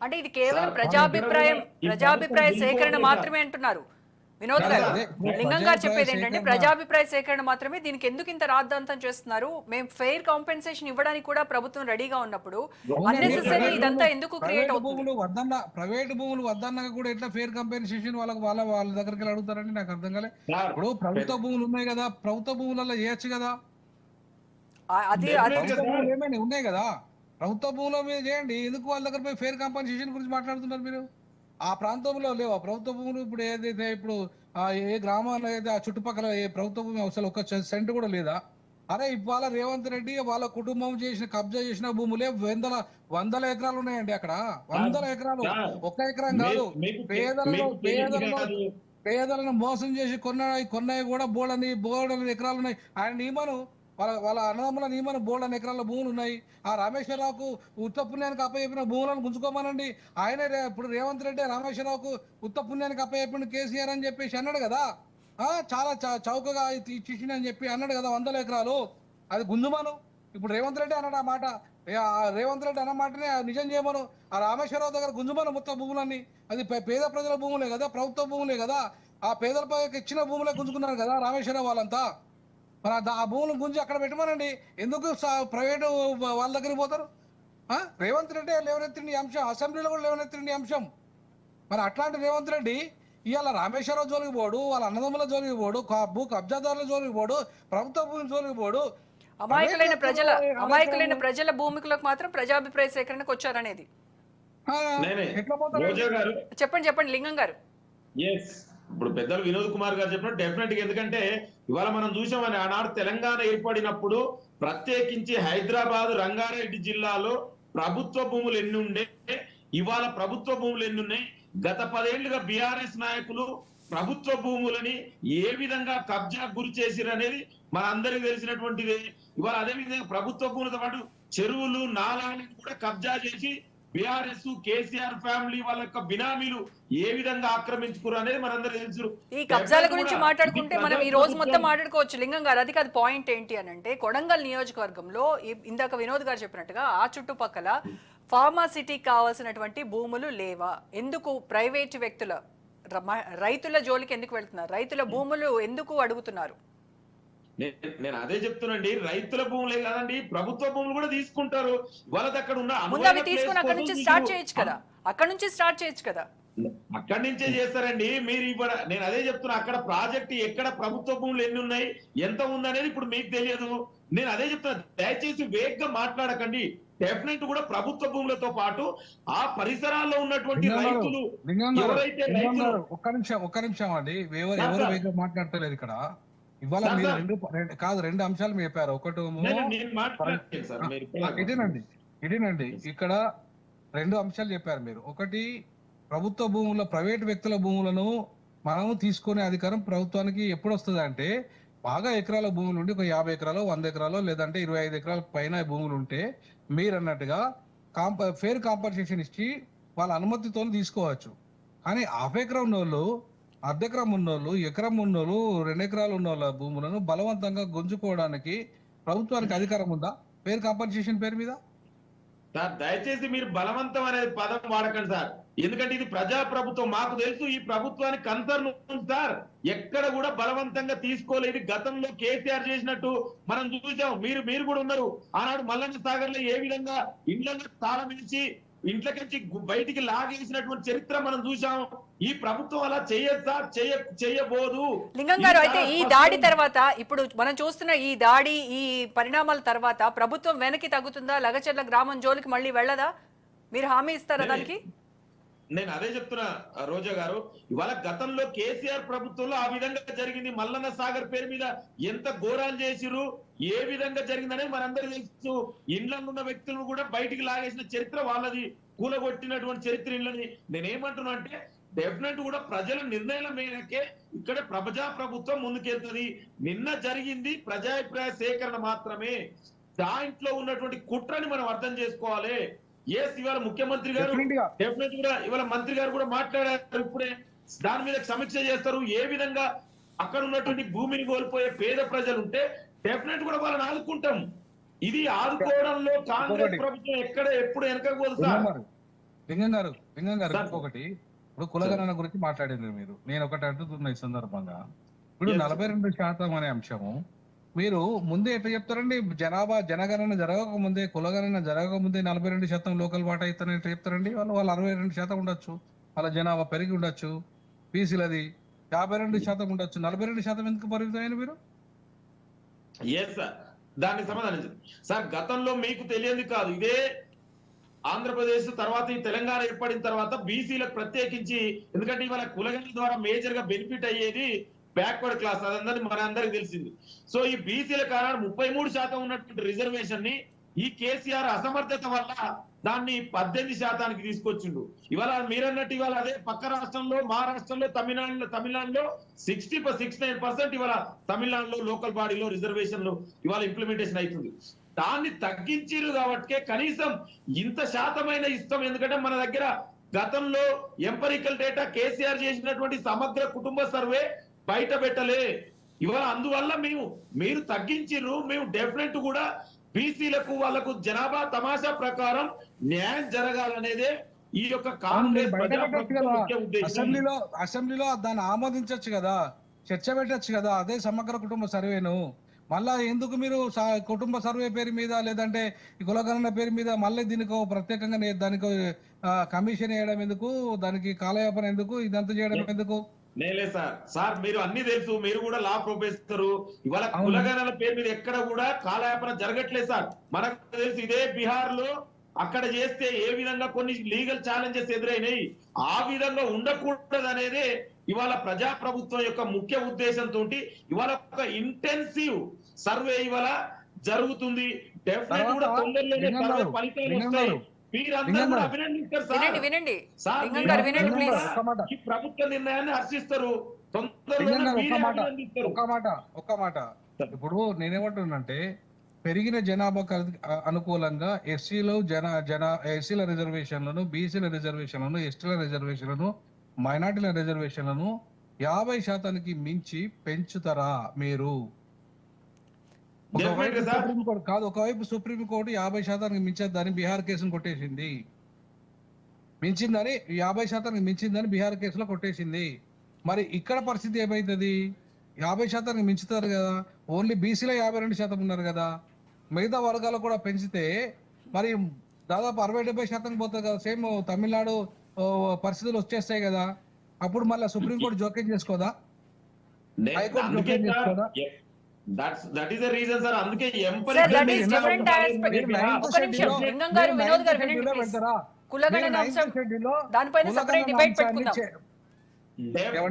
అంటే ఇది కేవలం ప్రజాభిప్రాయ సేకరణ మాత్రమే అంటున్నారు వినోద్ గారు. లింగం గారు చెప్పేది ఏంటంటే ప్రజాభిప్రాయ సేకరణ మాత్రమే, దీనికి ఎందుకు ఇంత రాద్ధాంతం చేస్తున్నారు? మేము ఫెయిర్ కాంపెన్సేషన్ ఇవ్వడానికి కూడా ప్రభుత్వం రెడీగా ఉన్నప్పుడు అన్నెసెసరీ ఇదంతా ఎందుకు క్రియేట్ అవుతుంది? ప్రైవేట్ భూములు వద్దన్నా కూడా ఎట్లా ఫెయిర్ కాంపెన్సేషన్ వాళ్ళ దగ్గరికి అడుగుతారండి? నాకు అర్థం కాలే. ఇప్పుడు ప్రభుత్వ భూములు ఉన్నాయి కదా, ప్రభుత్వ భూములలో చేయొచ్చు కదా, ఏమైనా ఉన్నాయి కదా, ప్రభుత్వ భూముల మీద చేయండి. ఎందుకు వాళ్ళ దగ్గర పోయి ఫెయిర్ కాంపెన్సేషన్ గురించి మాట్లాడుతున్నారు మీరు? ఆ ప్రాంతంలో లేవా ప్రభుత్వ భూములు? ఇప్పుడు ఏదైతే ఇప్పుడు ఏ గ్రామాల్లో అయితే ఆ చుట్టుపక్కల ఏ ప్రభుత్వ భూమి అసలు 1 సెంట్ కూడా లేదా? అరే ఇవాళ రేవంత్ రెడ్డి వాళ్ళ కుటుంబం కబ్జా చేసిన భూములే వందల ఎకరాలు ఉన్నాయండి అక్కడ. 100 ఎకరాలు, 1 ఎకరం కాదు. పేదలను మోసం చేసి కొన్నాయి కూడా బోల్డని ఎకరాలు ఉన్నాయి. ఆయన నియమను వాళ్ళ అన్నదమ్ముల నియమన బోల్డని ఎకరాల భూములు ఉన్నాయి. ఆ రామేశ్వరరావుకు ఉత్త పుణ్యానికి అప్పచెప్పిన భూములను గుంజుకోమనండి. ఆయనే ఇప్పుడు రేవంత్ రెడ్డి రామేశ్వరరావుకు ఉత్త పుణ్యానికి అప్పచెప్పిన కేసీఆర్ అని చెప్పేసి అన్నాడు కదా, చాలా చౌకగా ఇచ్చిందని చెప్పి అన్నాడు కదా 100 ఎకరాలు. అది గుంజుమాను. ఇప్పుడు రేవంత్ రెడ్డి అన్నాడు ఆ మాట. రేవంత్ రెడ్డి అన్న మాటనే నిజం చేయమను. ఆ రామేశ్వరరావు దగ్గర గుంజుమాను మొత్తం భూములన్నీ. అది పేద ప్రజల భూములే కదా, ప్రభుత్వ భూములే కదా. ఆ పేదల ఇచ్చిన భూములే గుంజుకున్నారు కదా రామేశ్వరరావు వాళ్ళంతా. మరి ఆ భూములను గుంజి అక్కడ పెట్టమనండి. ఎందుకు ప్రైవేటు వాళ్ళ దగ్గరికి పోతారు? రేవంత్ రెడ్డి లేవనెత్తిండి అంశం, అసెంబ్లీలో కూడా లేవనెత్తిండి అంశం. మరి అట్లాంటి రేవంత్ రెడ్డి ఇవాళ రామేశ్వరరావు జోలికి పోడు, వాళ్ళ అన్నదమ్ముల జోలికి పోడు, భూ కబ్జాదారుల జోలికి పోడు, ప్రభుత్వ భూమి జోలికి పోడు. అమాయకులైన ప్రజల భూమికులకు మాత్రం ప్రజాభిప్రాయ సేకరణకు వచ్చారనేది ఎట్లా పోతారు? చెప్పండి లింగం గారు. ఇప్పుడు పెద్దలు వినోద్ కుమార్ గారు చెప్పినట్టు డెఫినెట్ గా, ఎందుకంటే ఇవాళ మనం చూసామని ఆనాడు తెలంగాణ ఏర్పడినప్పుడు ప్రత్యేకించి హైదరాబాద్ రంగారెడ్డి జిల్లాలో ప్రభుత్వ భూములు ఎన్ని ఉండే, ఇవాళ ప్రభుత్వ భూములు ఎన్ని ఉన్నాయి? గత 10 ఏళ్లుగా బీఆర్ఎస్ నాయకులు ప్రభుత్వ భూములని ఏ విధంగా కబ్జా గురి చేసిరనేది మన అందరికి తెలిసినటువంటిది. ఇవాళ అదే విధంగా ప్రభుత్వ భూములతో పాటు చెరువులు, నాలాలను కూడా కబ్జా చేసి బీఆర్ఎస్, కేసీఆర్ ఫ్యామిలీ వాళ్ళ యొక్క బినామీలు ఏ విధంగా ఆక్రమించుకున్నారు అనేది మనందరూ తెలుసు. ఈ కబ్జాల గురించి మాట్లాడుకుంటే మనం ఈ రోజు మొత్తం మాట్లాడుకోవచ్చు లింగం గారు. అది కాదు పాయింట్ ఏంటి అని అంటే, కొడంగల్ నియోజకవర్గంలో ఇందాక వినోద్ గారు చెప్పినట్టుగా ఆ చుట్టుపక్కల ఫార్మాసిటీకి కావాల్సినటువంటి భూములు లేవా? ఎందుకు ప్రైవేట్ వ్యక్తుల రైతుల జోలికి ఎందుకు వెళ్తున్నారు? రైతుల భూములు ఎందుకు అడుగుతున్నారు? నేను అదే చెప్తున్నాండి, రైతుల భూములే కాదండి, ప్రభుత్వ భూములు కూడా తీసుకుంటారు. వాళ్ళది అక్కడ ఉన్న ముందు అవి తీసుకుని అక్కడ నుంచి స్టార్ట్ చేయొచ్చు కదా, అక్కడ నుంచి స్టార్ట్ చేయొచ్చు కదా. అక్కడి నుంచే చేస్తారండి మీరు. ఇప్పుడు నేను అదే చెప్తున్నా, అక్కడ ప్రాజెక్ట్ ఎక్కడ ప్రభుత్వ భూములు ఎన్ని ఉన్నాయి, ఎంత ఉందనేది ఇప్పుడు మీకు తెలియదు. నేను అదే చెప్తున్నా, దయచేసి వేగంగా మాట్లాడకండి. డెఫినెట్ కూడా ప్రభుత్వ భూములతో పాటు ఆ పరిసరాల్లో ఉన్నటువంటి రైతులు ఎవరైతే ఒక్క నిమిషం అండి, ఎవరు వేగంగా మాట్లాడతలేదు ఇక్కడ. ఇవాళ మీరు రెండు అంశాలు మీరు చెప్పారు. ఒకటి ఇదేనండి, ఇక్కడ రెండు అంశాలు చెప్పారు మీరు. ఒకటి, ప్రభుత్వ భూముల ప్రైవేట్ వ్యక్తుల భూములను మనం తీసుకునే అధికారం ప్రభుత్వానికి ఎప్పుడు వస్తుంది అంటే, బాగా ఎకరాల భూములు ఉండి ఒక 50 ఎకరాలు 100 ఎకరాలు లేదంటే 25 ఎకరాల పైన భూములు ఉంటే మీరు అన్నట్టుగా ఫేర్ కాంపన్సేషన్ ఇచ్చి వాళ్ళ అనుమతితో తీసుకోవచ్చు. కానీ హాఫ్ ఎకరం ఉన్నోళ్ళు, అర్ధ ఎకరం ఉన్నోళ్ళు, ఎకరం ఉన్నోళ్ళు, 2 ఎకరాలు ఉన్న వాళ్ళ భూములను బలవంతంగా గుంజుకోవడానికి ప్రభుత్వానికి అధికారం ఉందా ఫేర్ కాంపన్సేషన్ పేరు మీద? సార్ దయచేసి మీరు బలవంతం అనేది పదం వాడకండి సార్, ఎందుకంటే ఇది ప్రజా ప్రభుత్వం. మాకు తెలుసు ఈ ప్రభుత్వానికి కన్సర్న్ ఉంది సార్, ఎక్కడ కూడా బలవంతంగా తీసుకోలేదు. గతంలో కేసీఆర్ చేసినట్టు మనం చూసాం. మీరు కూడా ఉన్నారు ఆనాడు మల్లన్న సాగర్ లో ఏ విధంగా ఇండ్లను తాళం వేసి ఇంట్లోకి బయటికి లాగేసినటువంటి చరిత్ర మనం చూసాం. ఈ ప్రభుత్వం అలా చేయదు సార్, చేయబోదు. లింగం గారు, అయితే ఈ దాడి తర్వాత ఇప్పుడు మనం చూస్తున్న ఈ దాడి, ఈ పరిణామాల తర్వాత ప్రభుత్వం వెనక్కి తగ్గుతుందా? లగచర్ల గ్రామం జోలికి మళ్ళీ వెళ్ళదా? మీరు హామీ ఇస్తారా దానికి? నేను అదే చెప్తున్నా రోజా గారు, ఇవాళ గతంలో కేసీఆర్ ప్రభుత్వంలో ఆ విధంగా జరిగింది. మల్లన్న సాగర్ పేరు మీద ఎంత ఘోరాలు చేసిరు, ఏ విధంగా జరిగిందనేది మనందరికీ తెలుసు. ఇండ్లలో ఉన్న వ్యక్తులను కూడా బయటికి లాగేసిన చరిత్ర వాళ్ళది, కూలగొట్టినటువంటి చరిత్ర ఇళ్ళని. నేనేమంటున్నా అంటే, డెఫినెట్ కూడా ప్రజల నిర్ణయాల మేరకే ఇక్కడ ప్రజా ప్రభుత్వం ముందుకెళ్తుంది. నిన్న జరిగింది ప్రజాభిప్రాయ సేకరణ మాత్రమే. దాంట్లో ఉన్నటువంటి కుట్రని మనం అర్థం చేసుకోవాలి. ఇవాళ ముఖ్యమంత్రి గారు డెఫినెట్ కూడా ఇవాళ మంత్రి గారు కూడా మాట్లాడారు. ఇప్పుడే దాని మీద సమీక్ష చేస్తారు. ఏ విధంగా అక్కడ ఉన్నటువంటి భూమిని కోల్పోయే పేద ప్రజలు ఉంటే డెఫినెట్ కూడా వాళ్ళని ఆదుకుంటాం. ఇది ఆదుకోవడంలో కాంగ్రెస్ ప్రభుత్వం ఎప్పుడు వెనకపోదు సార్. లింగం గారు ఇంకొకటి, ఇప్పుడు కులగణన గురించి మాట్లాడింది మీరు. నేను ఒకటి అంటున్నా ఈ సందర్భంగా, ఇప్పుడు 42% అనే అంశము మీరు ముందే ఎట్లా చెప్తారండి? జనగణన జరగక ముందే, కులగణన జరగక ముందే 42% లోకల్ వాటా ఇస్తారని ఎట్లా చెప్తారండి? వాళ్ళు 62% ఉండొచ్చు, వాళ్ళ జనాభా పెరిగి ఉండొచ్చు. బీసీలది 52% ఉండొచ్చు, 42% ఎందుకు పరిమితమైన మీరు? దానికి సమాధానం సార్, గతంలో మీకు తెలియదు కాదు, ఇదే ఆంధ్రప్రదేశ్ తర్వాత ఈ తెలంగాణ ఏర్పడిన తర్వాత బీసీలకు ప్రత్యేకించి, ఎందుకంటే ఇవాళ కులగణన ద్వారా మేజర్ గా బెనిఫిట్ అయ్యేది బ్యాక్వర్డ్ క్లాస్, అదందరినీ మన అందరికి తెలిసింది. సో ఈ బీసీల కారణం 33% ఉన్నటువంటి రిజర్వేషన్ ని ఈ కేసీఆర్ అసమర్థత వల్ల దాన్ని 18% తీసుకొచ్చిండు. ఇవాళ మీరన్నట్టు ఇవాళ అదే పక్క రాష్ట్రంలో, మహారాష్ట్రంలో, తమిళనాడులో 69% ఇవాళ తమిళనాడులో లోకల్ బాడీలో రిజర్వేషన్లు ఇవాళ ఇంప్లిమెంటేషన్ అవుతుంది. దాన్ని తగ్గించారు కాబట్టి కనీసం ఇంత శాతమైన ఇస్తాం. ఎందుకంటే మన దగ్గర గతంలో ఎంపరికల్ డేటా కేసీఆర్ చేసినటువంటి సమగ్ర కుటుంబ సర్వే బయట పెట్టలే. ఇవాళ అందువల్ల మీరు తగ్గించిర్రు. మేము డెఫినెట్ కూడా బీసీలకు వాళ్ళకు జనాభా తమాషా ప్రకారం న్యాయం జరగాలనేదే ఈ యొక్క కాంగ్రెస్ అసెంబ్లీలో దాన్ని ఆమోదించవచ్చు కదా, చర్చ పెట్టచ్చు కదా. అదే సమగ్ర కుటుంబ సర్వేను మళ్ళా ఎందుకు మీరు కుటుంబ సర్వే పేరు మీద లేదంటే ఈ కులగణన పేరు మీద మళ్ళీ దీనికి ప్రత్యేకంగా దానికి కమిషన్ వేయడం ఎందుకు? దానికి కాలయాపన ఎందుకు? ఇదంతా చేయడం ఎందుకు? నేలే సార్ మీరు అన్ని తెలుసు, మీరు కూడా లా ప్రొఫెసర్. ఇవాళ కులగణన పేరు మీద ఎక్కడ కూడా కాలయాపన జరగట్లేదు సార్. మనకు తెలుసు ఇదే బీహార్ లో అక్కడ చేస్తే ఏ విధంగా కొన్ని లీగల్ ఛాలెంజెస్ ఎదురైనాయి. ఆ విధంగా ఉండకూడదు అనేది ఇవాళ ప్రజా ప్రభుత్వం యొక్క ముఖ్య ఉద్దేశంతో ఇవాళ ఒక ఇంటెన్సివ్ సర్వే ఇవాళ జరుగుతుంది. డెఫినెట్ కూడా తొందరలోనే సర్వే ఫలితాలు వస్తాయి. మీరందరూ కూడా అభినందిస్తారు సార్. ఈ ప్రభుత్వ నిర్ణయాన్ని హర్షిస్తారు. ఒక్క మాట ఇప్పుడు నేనేమంటున్నానంటే, పెరిగిన జనాభాకు అనుకూలంగా ఎస్సీల రిజర్వేషన్లను, బీసీల రిజర్వేషన్లను, ఎస్టీల రిజర్వేషన్లను, మైనార్టీల రిజర్వేషన్లను 50% మించి పెంచుతారా మీరు? ఒకవైపు Definitely, sir. సుప్రీంకోర్టు కాదు, ఒకవైపు సుప్రీంకోర్టు 50% మించద్దని బీహార్ కేసును కొట్టేసింది. మించిందని 50% మించిందని బీహార్ కేసులో కొట్టేసింది. మరి ఇక్కడ పరిస్థితి ఏమైతుంది? 50% మించుతారు కదా, ఓన్లీ బీసీలో 52% ఉన్నారు కదా, మిగతా వర్గాలు కూడా పెంచితే మరి దాదాపు 60-70% పోతుంది కదా. సేమ్ తమిళనాడు పరిస్థితులు వచ్చేస్తాయి కదా. అప్పుడు మళ్ళీ సుప్రీంకోర్టు జోక్యం చేసుకోదా? హైకోర్టు జోక్యం చేసుకోదా? That is the reason sir. అందుకే Sir, that is different aspect. ఒక నిమిషం, లింగం గారు, వినోద్ గారు వినండి please. కులగణన అంశం దానిపైన సెపరేట్ డిబేట్ పెట్టుకుందాం.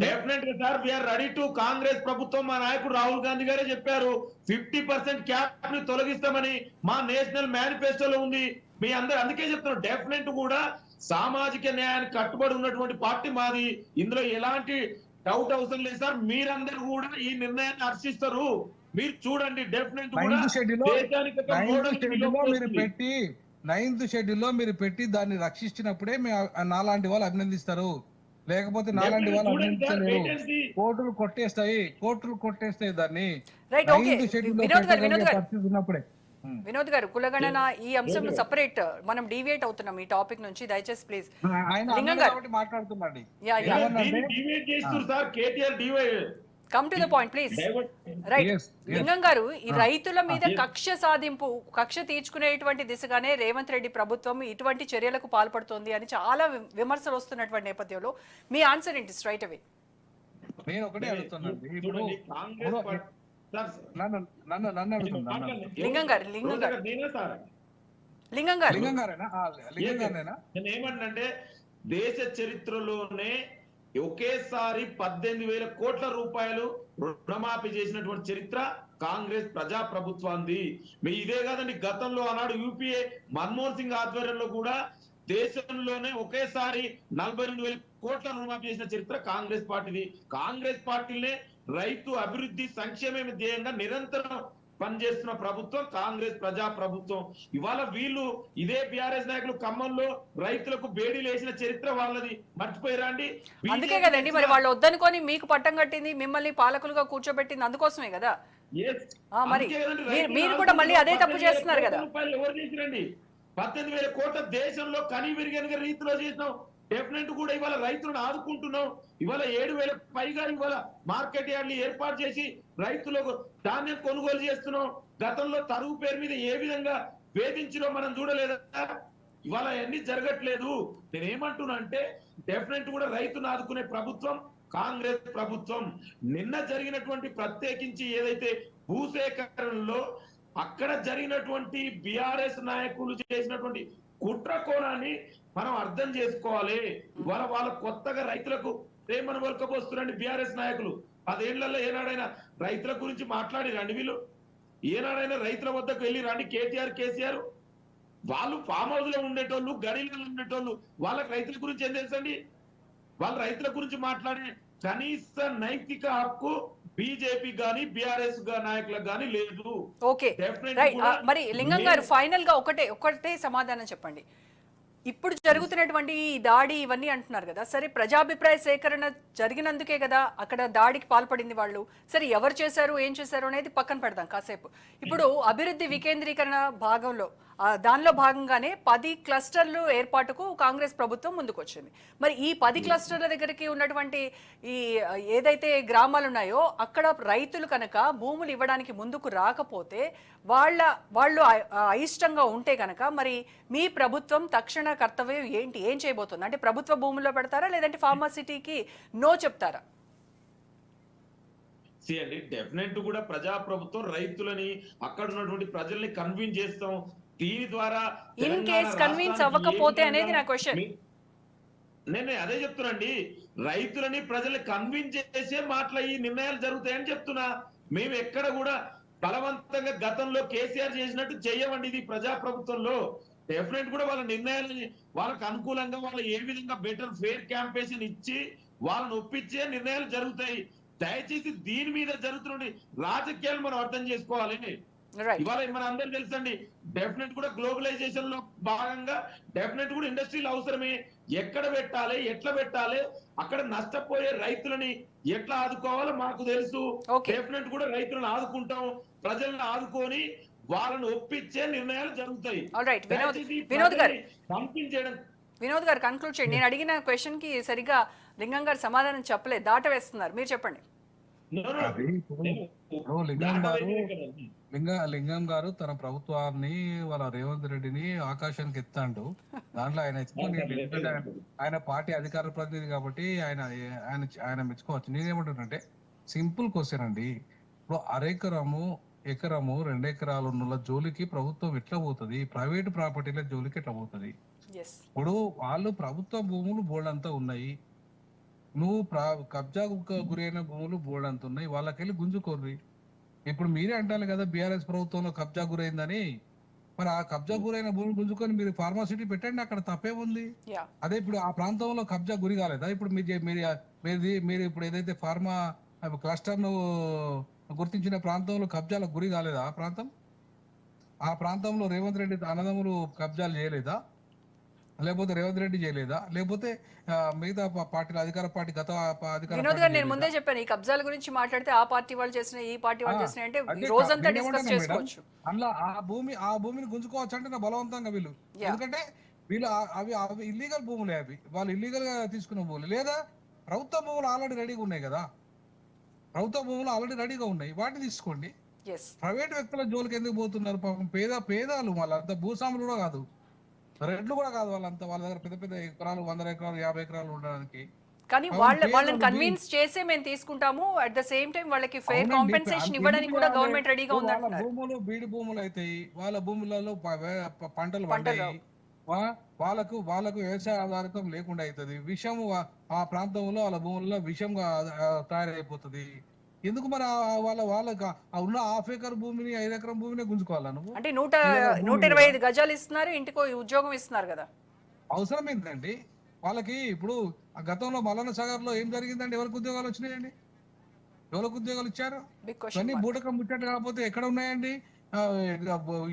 డెఫినెట్ గా sir, we are ready to. Congress ప్రభుత్వం, మా నాయకుడు రాహుల్ గాంధీ గారే చెప్పారు 50% క్యాప్ ని తొలగిస్తామని మా నేషనల్ మేనిఫెస్టోలో ఉంది. మీ అందరు అందుకే చెప్తున్నారు, డెఫినెట్ కూడా సామాజిక న్యాయానికి కట్టుబడి ఉన్నటువంటి పార్టీ మాది. ఇందులో ఎలాంటి డౌట్ అవసరం లేదు సార్. మీరందరూ కూడా ఈ నిర్ణయాన్ని హర్షిస్తారు. మీరు చూడండి, డెఫినెట్ కూడా దేశానికి ఒక మోడల్ నైన్త్ షెడ్యూల్లో మీరు పెట్టి దాన్ని రక్షించినప్పుడే నాలాంటి వాళ్ళు అభినందిస్తారు. లేకపోతే నాలాంటి వాళ్ళు అభినందించలేరు. కోర్టులు కొట్టేస్తాయి దాన్ని. Right, okay. వినోద్ గారు ఉన్నప్పుడే. వినోద్ గారు, కులగణన ఈ అంశం సెపరేట్, మనం డీవియేట్ అవుతున్నాం ఈ టాపిక్ నుంచి. దయచేసి ప్లీజ్ లింగం గారు మాట్లాడుతున్నాండి. డివైడ్ చేస్తారు sir. KTR divide. Come to the point please. Right, లింగం గారు, ఈ రైతుల మీద కక్ష తీర్చుకునేటువంటి దిశగానే రేవంత్ రెడ్డి ప్రభుత్వం ఇటువంటి చర్యలకు పాల్పడుతోంది అని చాలా విమర్శలు వస్తున్నటువంటి నేపథ్యంలో మీ ఆన్సర్ ఏంటి స్ట్రైట్ అవే? నేను ఒకటే అడుగుతున్నాను. ఇప్పుడు నేనేమంటే, దేశ చరిత్రలోనే ఒకేసారి 18,000 కోట్ల రూపాయలు రుణమాఫీ చేసినటువంటి చరిత్ర కాంగ్రెస్ ప్రజా ప్రభుత్వాన్ని. మీ ఇదే కాదండి, గతంలో ఆనాడు యూపీఏ మన్మోహన్ సింగ్ ఆధ్వర్యంలో కూడా దేశంలోనే ఒకేసారి 42,000 కోట్ల రుణమాఫీ చేసిన చరిత్ర కాంగ్రెస్ పార్టీది. కాంగ్రెస్ పార్టీనే రైతు అభివృద్ధి సంక్షేమమే ధ్యేయంగా నిరంతరం పనిచేస్తున్న ప్రభుత్వం కాంగ్రెస్ ప్రజా ప్రభుత్వం. ఇవాళ వీళ్ళు ఇదే బీఆర్ఎస్ నాయకులు ఖమ్మంలో రైతులకు బేడీలు వేసిన చరిత్ర వాళ్ళది, మర్చిపోయారా అండి? అందుకే కదండి మరి వాళ్ళు వద్దనుకొని మీకు పట్టం కట్టింది, మిమ్మల్ని పాలకులుగా కూర్చోబెట్టింది, అందుకోసమే కదా. మరి మీరు కూడా మళ్ళీ అదే తప్పు చేస్తున్నారు కదా. ఎవరు చేసిరండి? 18,000 కోట్ల దేశంలో కని విరిగిన రీతిలో చేసినాం. డెఫినెట్ కూడా ఇవాళ రైతులను ఆదుకుంటున్నాం. ఇవాళ 7,000 పైగా ఇవాళ మార్కెట్ యార్డ్లు ఏర్పాటు చేసి రైతులకు ధాన్యం కొనుగోలు చేస్తున్నాం. గతంలో తరుగు పేరు మీద ఏ విధంగా వేధించినో మనం చూడలేదా? ఇవాళ అన్ని జరగట్లేదు. నేనేమంటున్నా అంటే, డెఫినెట్ కూడా రైతును ఆదుకునే ప్రభుత్వం కాంగ్రెస్ ప్రభుత్వం. నిన్న జరిగినటువంటి ప్రత్యేకించి ఏదైతే భూసేకరణలో అక్కడ జరిగినటువంటి బీఆర్ఎస్ నాయకులు చేసినటువంటి కుట్ర కోణాన్ని మనం అర్థం చేసుకోవాలి. వాళ్ళ కొత్తగా రైతులకు ప్రేమను వల్కపోస్తున్నారండి బీఆర్ఎస్ నాయకులు. 10 ఏళ్లలో ఏనాడైనా రైతుల గురించి మాట్లాడి రండి వీళ్ళు? ఏనాడైనా రైతుల వద్దకు వెళ్ళి రండి కేటీఆర్, కేసీఆర్? వాళ్ళు ఫామ్ హౌస్ లో ఉండేటోళ్ళు, గడిలో ఉండేటోళ్ళు, వాళ్ళకి రైతుల గురించి ఏం తెలుసండి? వాళ్ళ రైతుల గురించి మాట్లాడే కనీస నైతిక హక్కు బీజేపీ గానీ బీఆర్ఎస్ నాయకులకు గానీ లేదు. ఓకే, మరి లింగం గారు ఫైనల్ గా ఒకటే సమాధానం చెప్పండి. ఇప్పుడు జరుగుతున్నటువంటి ఈ దాడి ఇవన్నీ అంటున్నారు కదా, సరే ప్రజాభిప్రాయ సేకరణ జరిగినందుకే కదా అక్కడ దాడికి పాల్పడింది వాళ్ళు. సరే ఎవరు చేశారు, ఏం చేశారు అనేది పక్కన పెడదాం కాసేపు. ఇప్పుడు అభివృద్ధి వికేంద్రీకరణ భాగంలో దానిలో భాగంగానే 10 క్లస్టర్లు ఏర్పాటుకు కాంగ్రెస్ ప్రభుత్వం ముందుకొచ్చింది. మరి ఈ 10 క్లస్టర్ల దగ్గరికి ఉన్నటువంటి ఈ ఏదైతే గ్రామాలు ఉన్నాయో అక్కడ రైతులు కనుక భూములు ఇవ్వడానికి ముందుకు రాకపోతే, వాళ్ళు అయిష్టంగా ఉంటే కనుక మరి మీ ప్రభుత్వం తక్షణ కర్తవ్యం ఏంటి? ఏం చేయబోతుంది? అంటే ప్రభుత్వ భూముల్లో పెడతారా, లేదంటే ఫార్మాసిటీకి నో చెప్తారా? అండి, డెఫినెట్ కూడా ప్రజా ప్రభుత్వం రైతులని, అక్కడ ఉన్నటువంటి ప్రజల్ని కన్విన్స్ చేస్తాం. దీని ద్వారా ఇన్ కేస్ కన్విన్స్ అవ్వకపోతే అనేది నా క్వశ్చన్. నేను అదే చెప్తున్నాండి, రైతులని ప్రజల్ని కన్విన్స్ చేసే మాటలు ఈ నిర్ణయాలు జరుగుతాయని చెప్తున్నా. మేము ఎక్కడ కూడా బలవంతంగా గతంలో కేసీఆర్ చేసినట్టు చెయ్యమండి. ఇది ప్రజా ప్రభుత్వంలో డెఫినెట్ కూడా వాళ్ళ నిర్ణయాలని వాళ్ళకి అనుకూలంగా వాళ్ళు ఏ విధంగా బెటర్ ఫేర్ క్యాంపెయిన్ ఇచ్చి వాళ్ళని ఒప్పించే నిర్ణయాలు జరుగుతాయి. దయచేసి దీని మీద జరుగుతున్న రాజకీయాలు మనం అర్థం చేసుకోవాలి. రైట్. ఇవాళ మన అందరూ తెలుసండి, డెఫినెట్ కూడా గ్లోబలైజేషన్ లో భాగంగా డెఫినెట్ కూడా ఇండస్ట్రీలు అవసరమే. ఎక్కడ పెట్టాలి, ఎట్లా పెట్టాలి, అక్కడ నష్టపోయే రైతులని ఎట్లా ఆదుకోవాలో మాకు తెలుసు. Okay. డెఫినెట్ కూడా రైతులను ఆదుకుంటాం, ప్రజలను ఆదుకొని వాళ్ళని ఒప్పించే నిర్ణయాలు జరుగుతాయి. All right. దయచేసి వినోద్ గారు పంపించేయడం. వినోద్ గారు కన్క్లూడ్ చేయండి. నేను అడిగిన క్వశ్చన్ కి సరిగా లింగం గారు సమాధానం చెప్పలేదు, దాట వేస్తున్నారు. మీరు చెప్పండి. అది ఇప్పుడు లింగం గారు తన ప్రభుత్వాన్ని వాళ్ళ రేవంత్ రెడ్డిని ఆకాశానికి ఎత్తాడు. దాంట్లో ఆయన ఆయన పార్టీ అధికార ప్రతినిధి కాబట్టి ఆయన ఆయన ఆయన మెచ్చుకోవచ్చు. నేనేమంటున్నానంటే సింపుల్ క్వశ్చన్ అండి. ఇప్పుడు ఎకరము 2 ఎకరాలు ఉన్న జోలికి ప్రభుత్వం ఎట్లా పోతుంది? ప్రైవేట్ ప్రాపర్టీల జోలికి ఎట్లా పోతుంది? ఇప్పుడు వాళ్ళు ప్రభుత్వ భూములు బోర్డంతా ఉన్నాయి, నువ్వు కబ్జా గురైన భూములు బోర్డంతా ఉన్నాయి, వాళ్ళకెళ్ళి గుంజుకోర్రి. ఇప్పుడు మీరే అంటారు కదా బీఆర్ఎస్ ప్రభుత్వంలో కబ్జా గురైందని. మరి ఆ కబ్జా గురైన భూమి గుంజుకొని మీరు ఫార్మాసిటీ పెట్టండి, అక్కడ తప్పే ఉంది. అదే ఇప్పుడు ఆ ప్రాంతంలో కబ్జా గురి కాలేదా? ఇప్పుడు మీరు ఇప్పుడు ఏదైతే ఫార్మా క్లస్టర్ ను గుర్తించిన ప్రాంతంలో కబ్జాలకు గురి కాలేదా? ఆ ప్రాంతంలో రేవంత్ రెడ్డి అన్నదమ్ములు కబ్జాలు చేయలేదా? లేకపోతే రేవంత్ రెడ్డి చేయలేదా? లేకపోతే మిగతా పార్టీలు అధికార పార్టీ గత అధికార వినోద్ గారు, నేను ముందే చెప్పాను ఈ కబ్జాల గురించి మాట్లాడితే ఆ పార్టీ వాళ్ళు చేసిన ఈ పార్టీ వాళ్ళు చేసిన అంటే రోజంతా డిస్కస్ చేసుకోవచ్చు. అందులో ఆ భూమిని గుంజుకోవచ్చు అంటే నా బలవంతంగా వీళ్ళు, ఎందుకంటే వీళ్ళు అవి ఇల్లీగల్ భూములే, అవి వాళ్ళు ఇల్లీగల్ గా తీసుకున్న భూములు. లేదా ప్రభుత్వ భూములు ఆల్రెడీ రెడీగా ఉన్నాయి కదా, ప్రభుత్వ భూములు ఆల్రెడీ రెడీగా ఉన్నాయి, వాటిని తీసుకోండి. ప్రైవేట్ వ్యక్తుల జోలికి ఎందుకు పోతున్నారు? పాపం పేదాలు వాళ్ళంతా భూస్వాములు కూడా కాదు, రెడ్లు కూడా కాదు, వాళ్ళంతా వాళ్ళ దగ్గర పెద్ద పెద్ద ఎకరాలు 100 ఎకరాలు 50 ఎకరాలు ఉండడానికి. కానీ వాళ్ళని కన్విన్స్ చేసే మేము తీసుకుంటాము, అట్ ద సేమ్ టైం వాళ్ళకి ఫెయిర్ కాంపెన్సేషన్ ఇవ్వడానికి కూడా గవర్నమెంట్ రెడీగా ఉంది అంటున్నారు. భూములు బీడి భూములు అవుతాయి, వాళ్ళ భూములలో పంటలు పండాయి, వాళ్ళకు వ్యవసాయ ఆధారితం లేకుండా అవుతుంది. విషము ఆ ప్రాంతంలో వాళ్ళ భూములలో విషంగా తయారైపోతుంది. ఎందుకు మరి వాళ్ళకి ఉన్న 1/2 ఎకర్ భూమిని 5 ఎకరం భూమిని గుంజుకోవాలా నువ్వు? అంటే 125 గజాలు ఇస్తున్నారు, ఇంటికో ఉద్యోగం ఇస్తున్నారు కదా. అవసరం ఏంటండి వాళ్ళకి? ఇప్పుడు గతంలో మల్లన్న సాగర్ లో ఏం జరిగిందండి? ఎవరికి ఉద్యోగాలు వచ్చినాయండి? ఎవరికి ఉద్యోగాలు ఇచ్చారు? ఇవన్నీ బూటకం ముచ్చట కాకపోతే ఎక్కడ ఉన్నాయండి?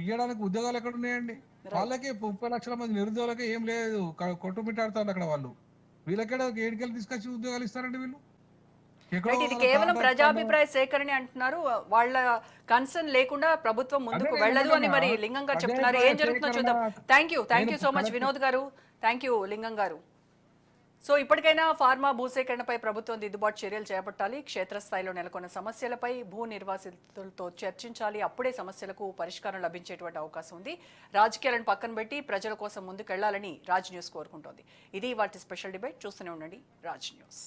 ఇవ్వడానికి ఉద్యోగాలు ఎక్కడ ఉన్నాయండి? వాళ్ళకి 30 లక్షల మంది నిరుద్యోగులకి ఏం లేదు, కొట్టుమిట్టాడుతారు అక్కడ వాళ్ళు. వీళ్ళకెడ 7 తీసుకొచ్చి ఉద్యోగాలు ఇస్తారండి వీళ్ళు? ఇది కేవలం ప్రజాభిప్రాయ సేకరణ అంటున్నారు, వాళ్ళ కన్సర్న్ లేకుండా ప్రభుత్వం ముందుకు వెళ్ళదు అని మరి లింగం గారు చెప్తున్నారు. ఏం జరుగుతుందో చూద్దాం. Thank you so much Vinod గారు, థ్యాంక్ యూ లింగం గారు. సో ఇప్పటికైనా ఫార్మా భూసేకరణపై ప్రభుత్వం దిద్దుబాటు చర్యలు చేపట్టాలి, క్షేత్రస్థాయిలో నెలకొన్న సమస్యలపై భూ నిర్వాసితులతో చర్చించాలి, అప్పుడే సమస్యలకు పరిష్కారం లభించేటువంటి అవకాశం ఉంది. రాజకీయాలను పక్కన పెట్టి ప్రజల కోసం ముందుకెళ్లాలని రాజ్ న్యూస్ కోరుకుంటోంది. ఇది వాటి స్పెషల్ డిబేట్. చూస్తూనే ఉండండి రాజ్ న్యూస్.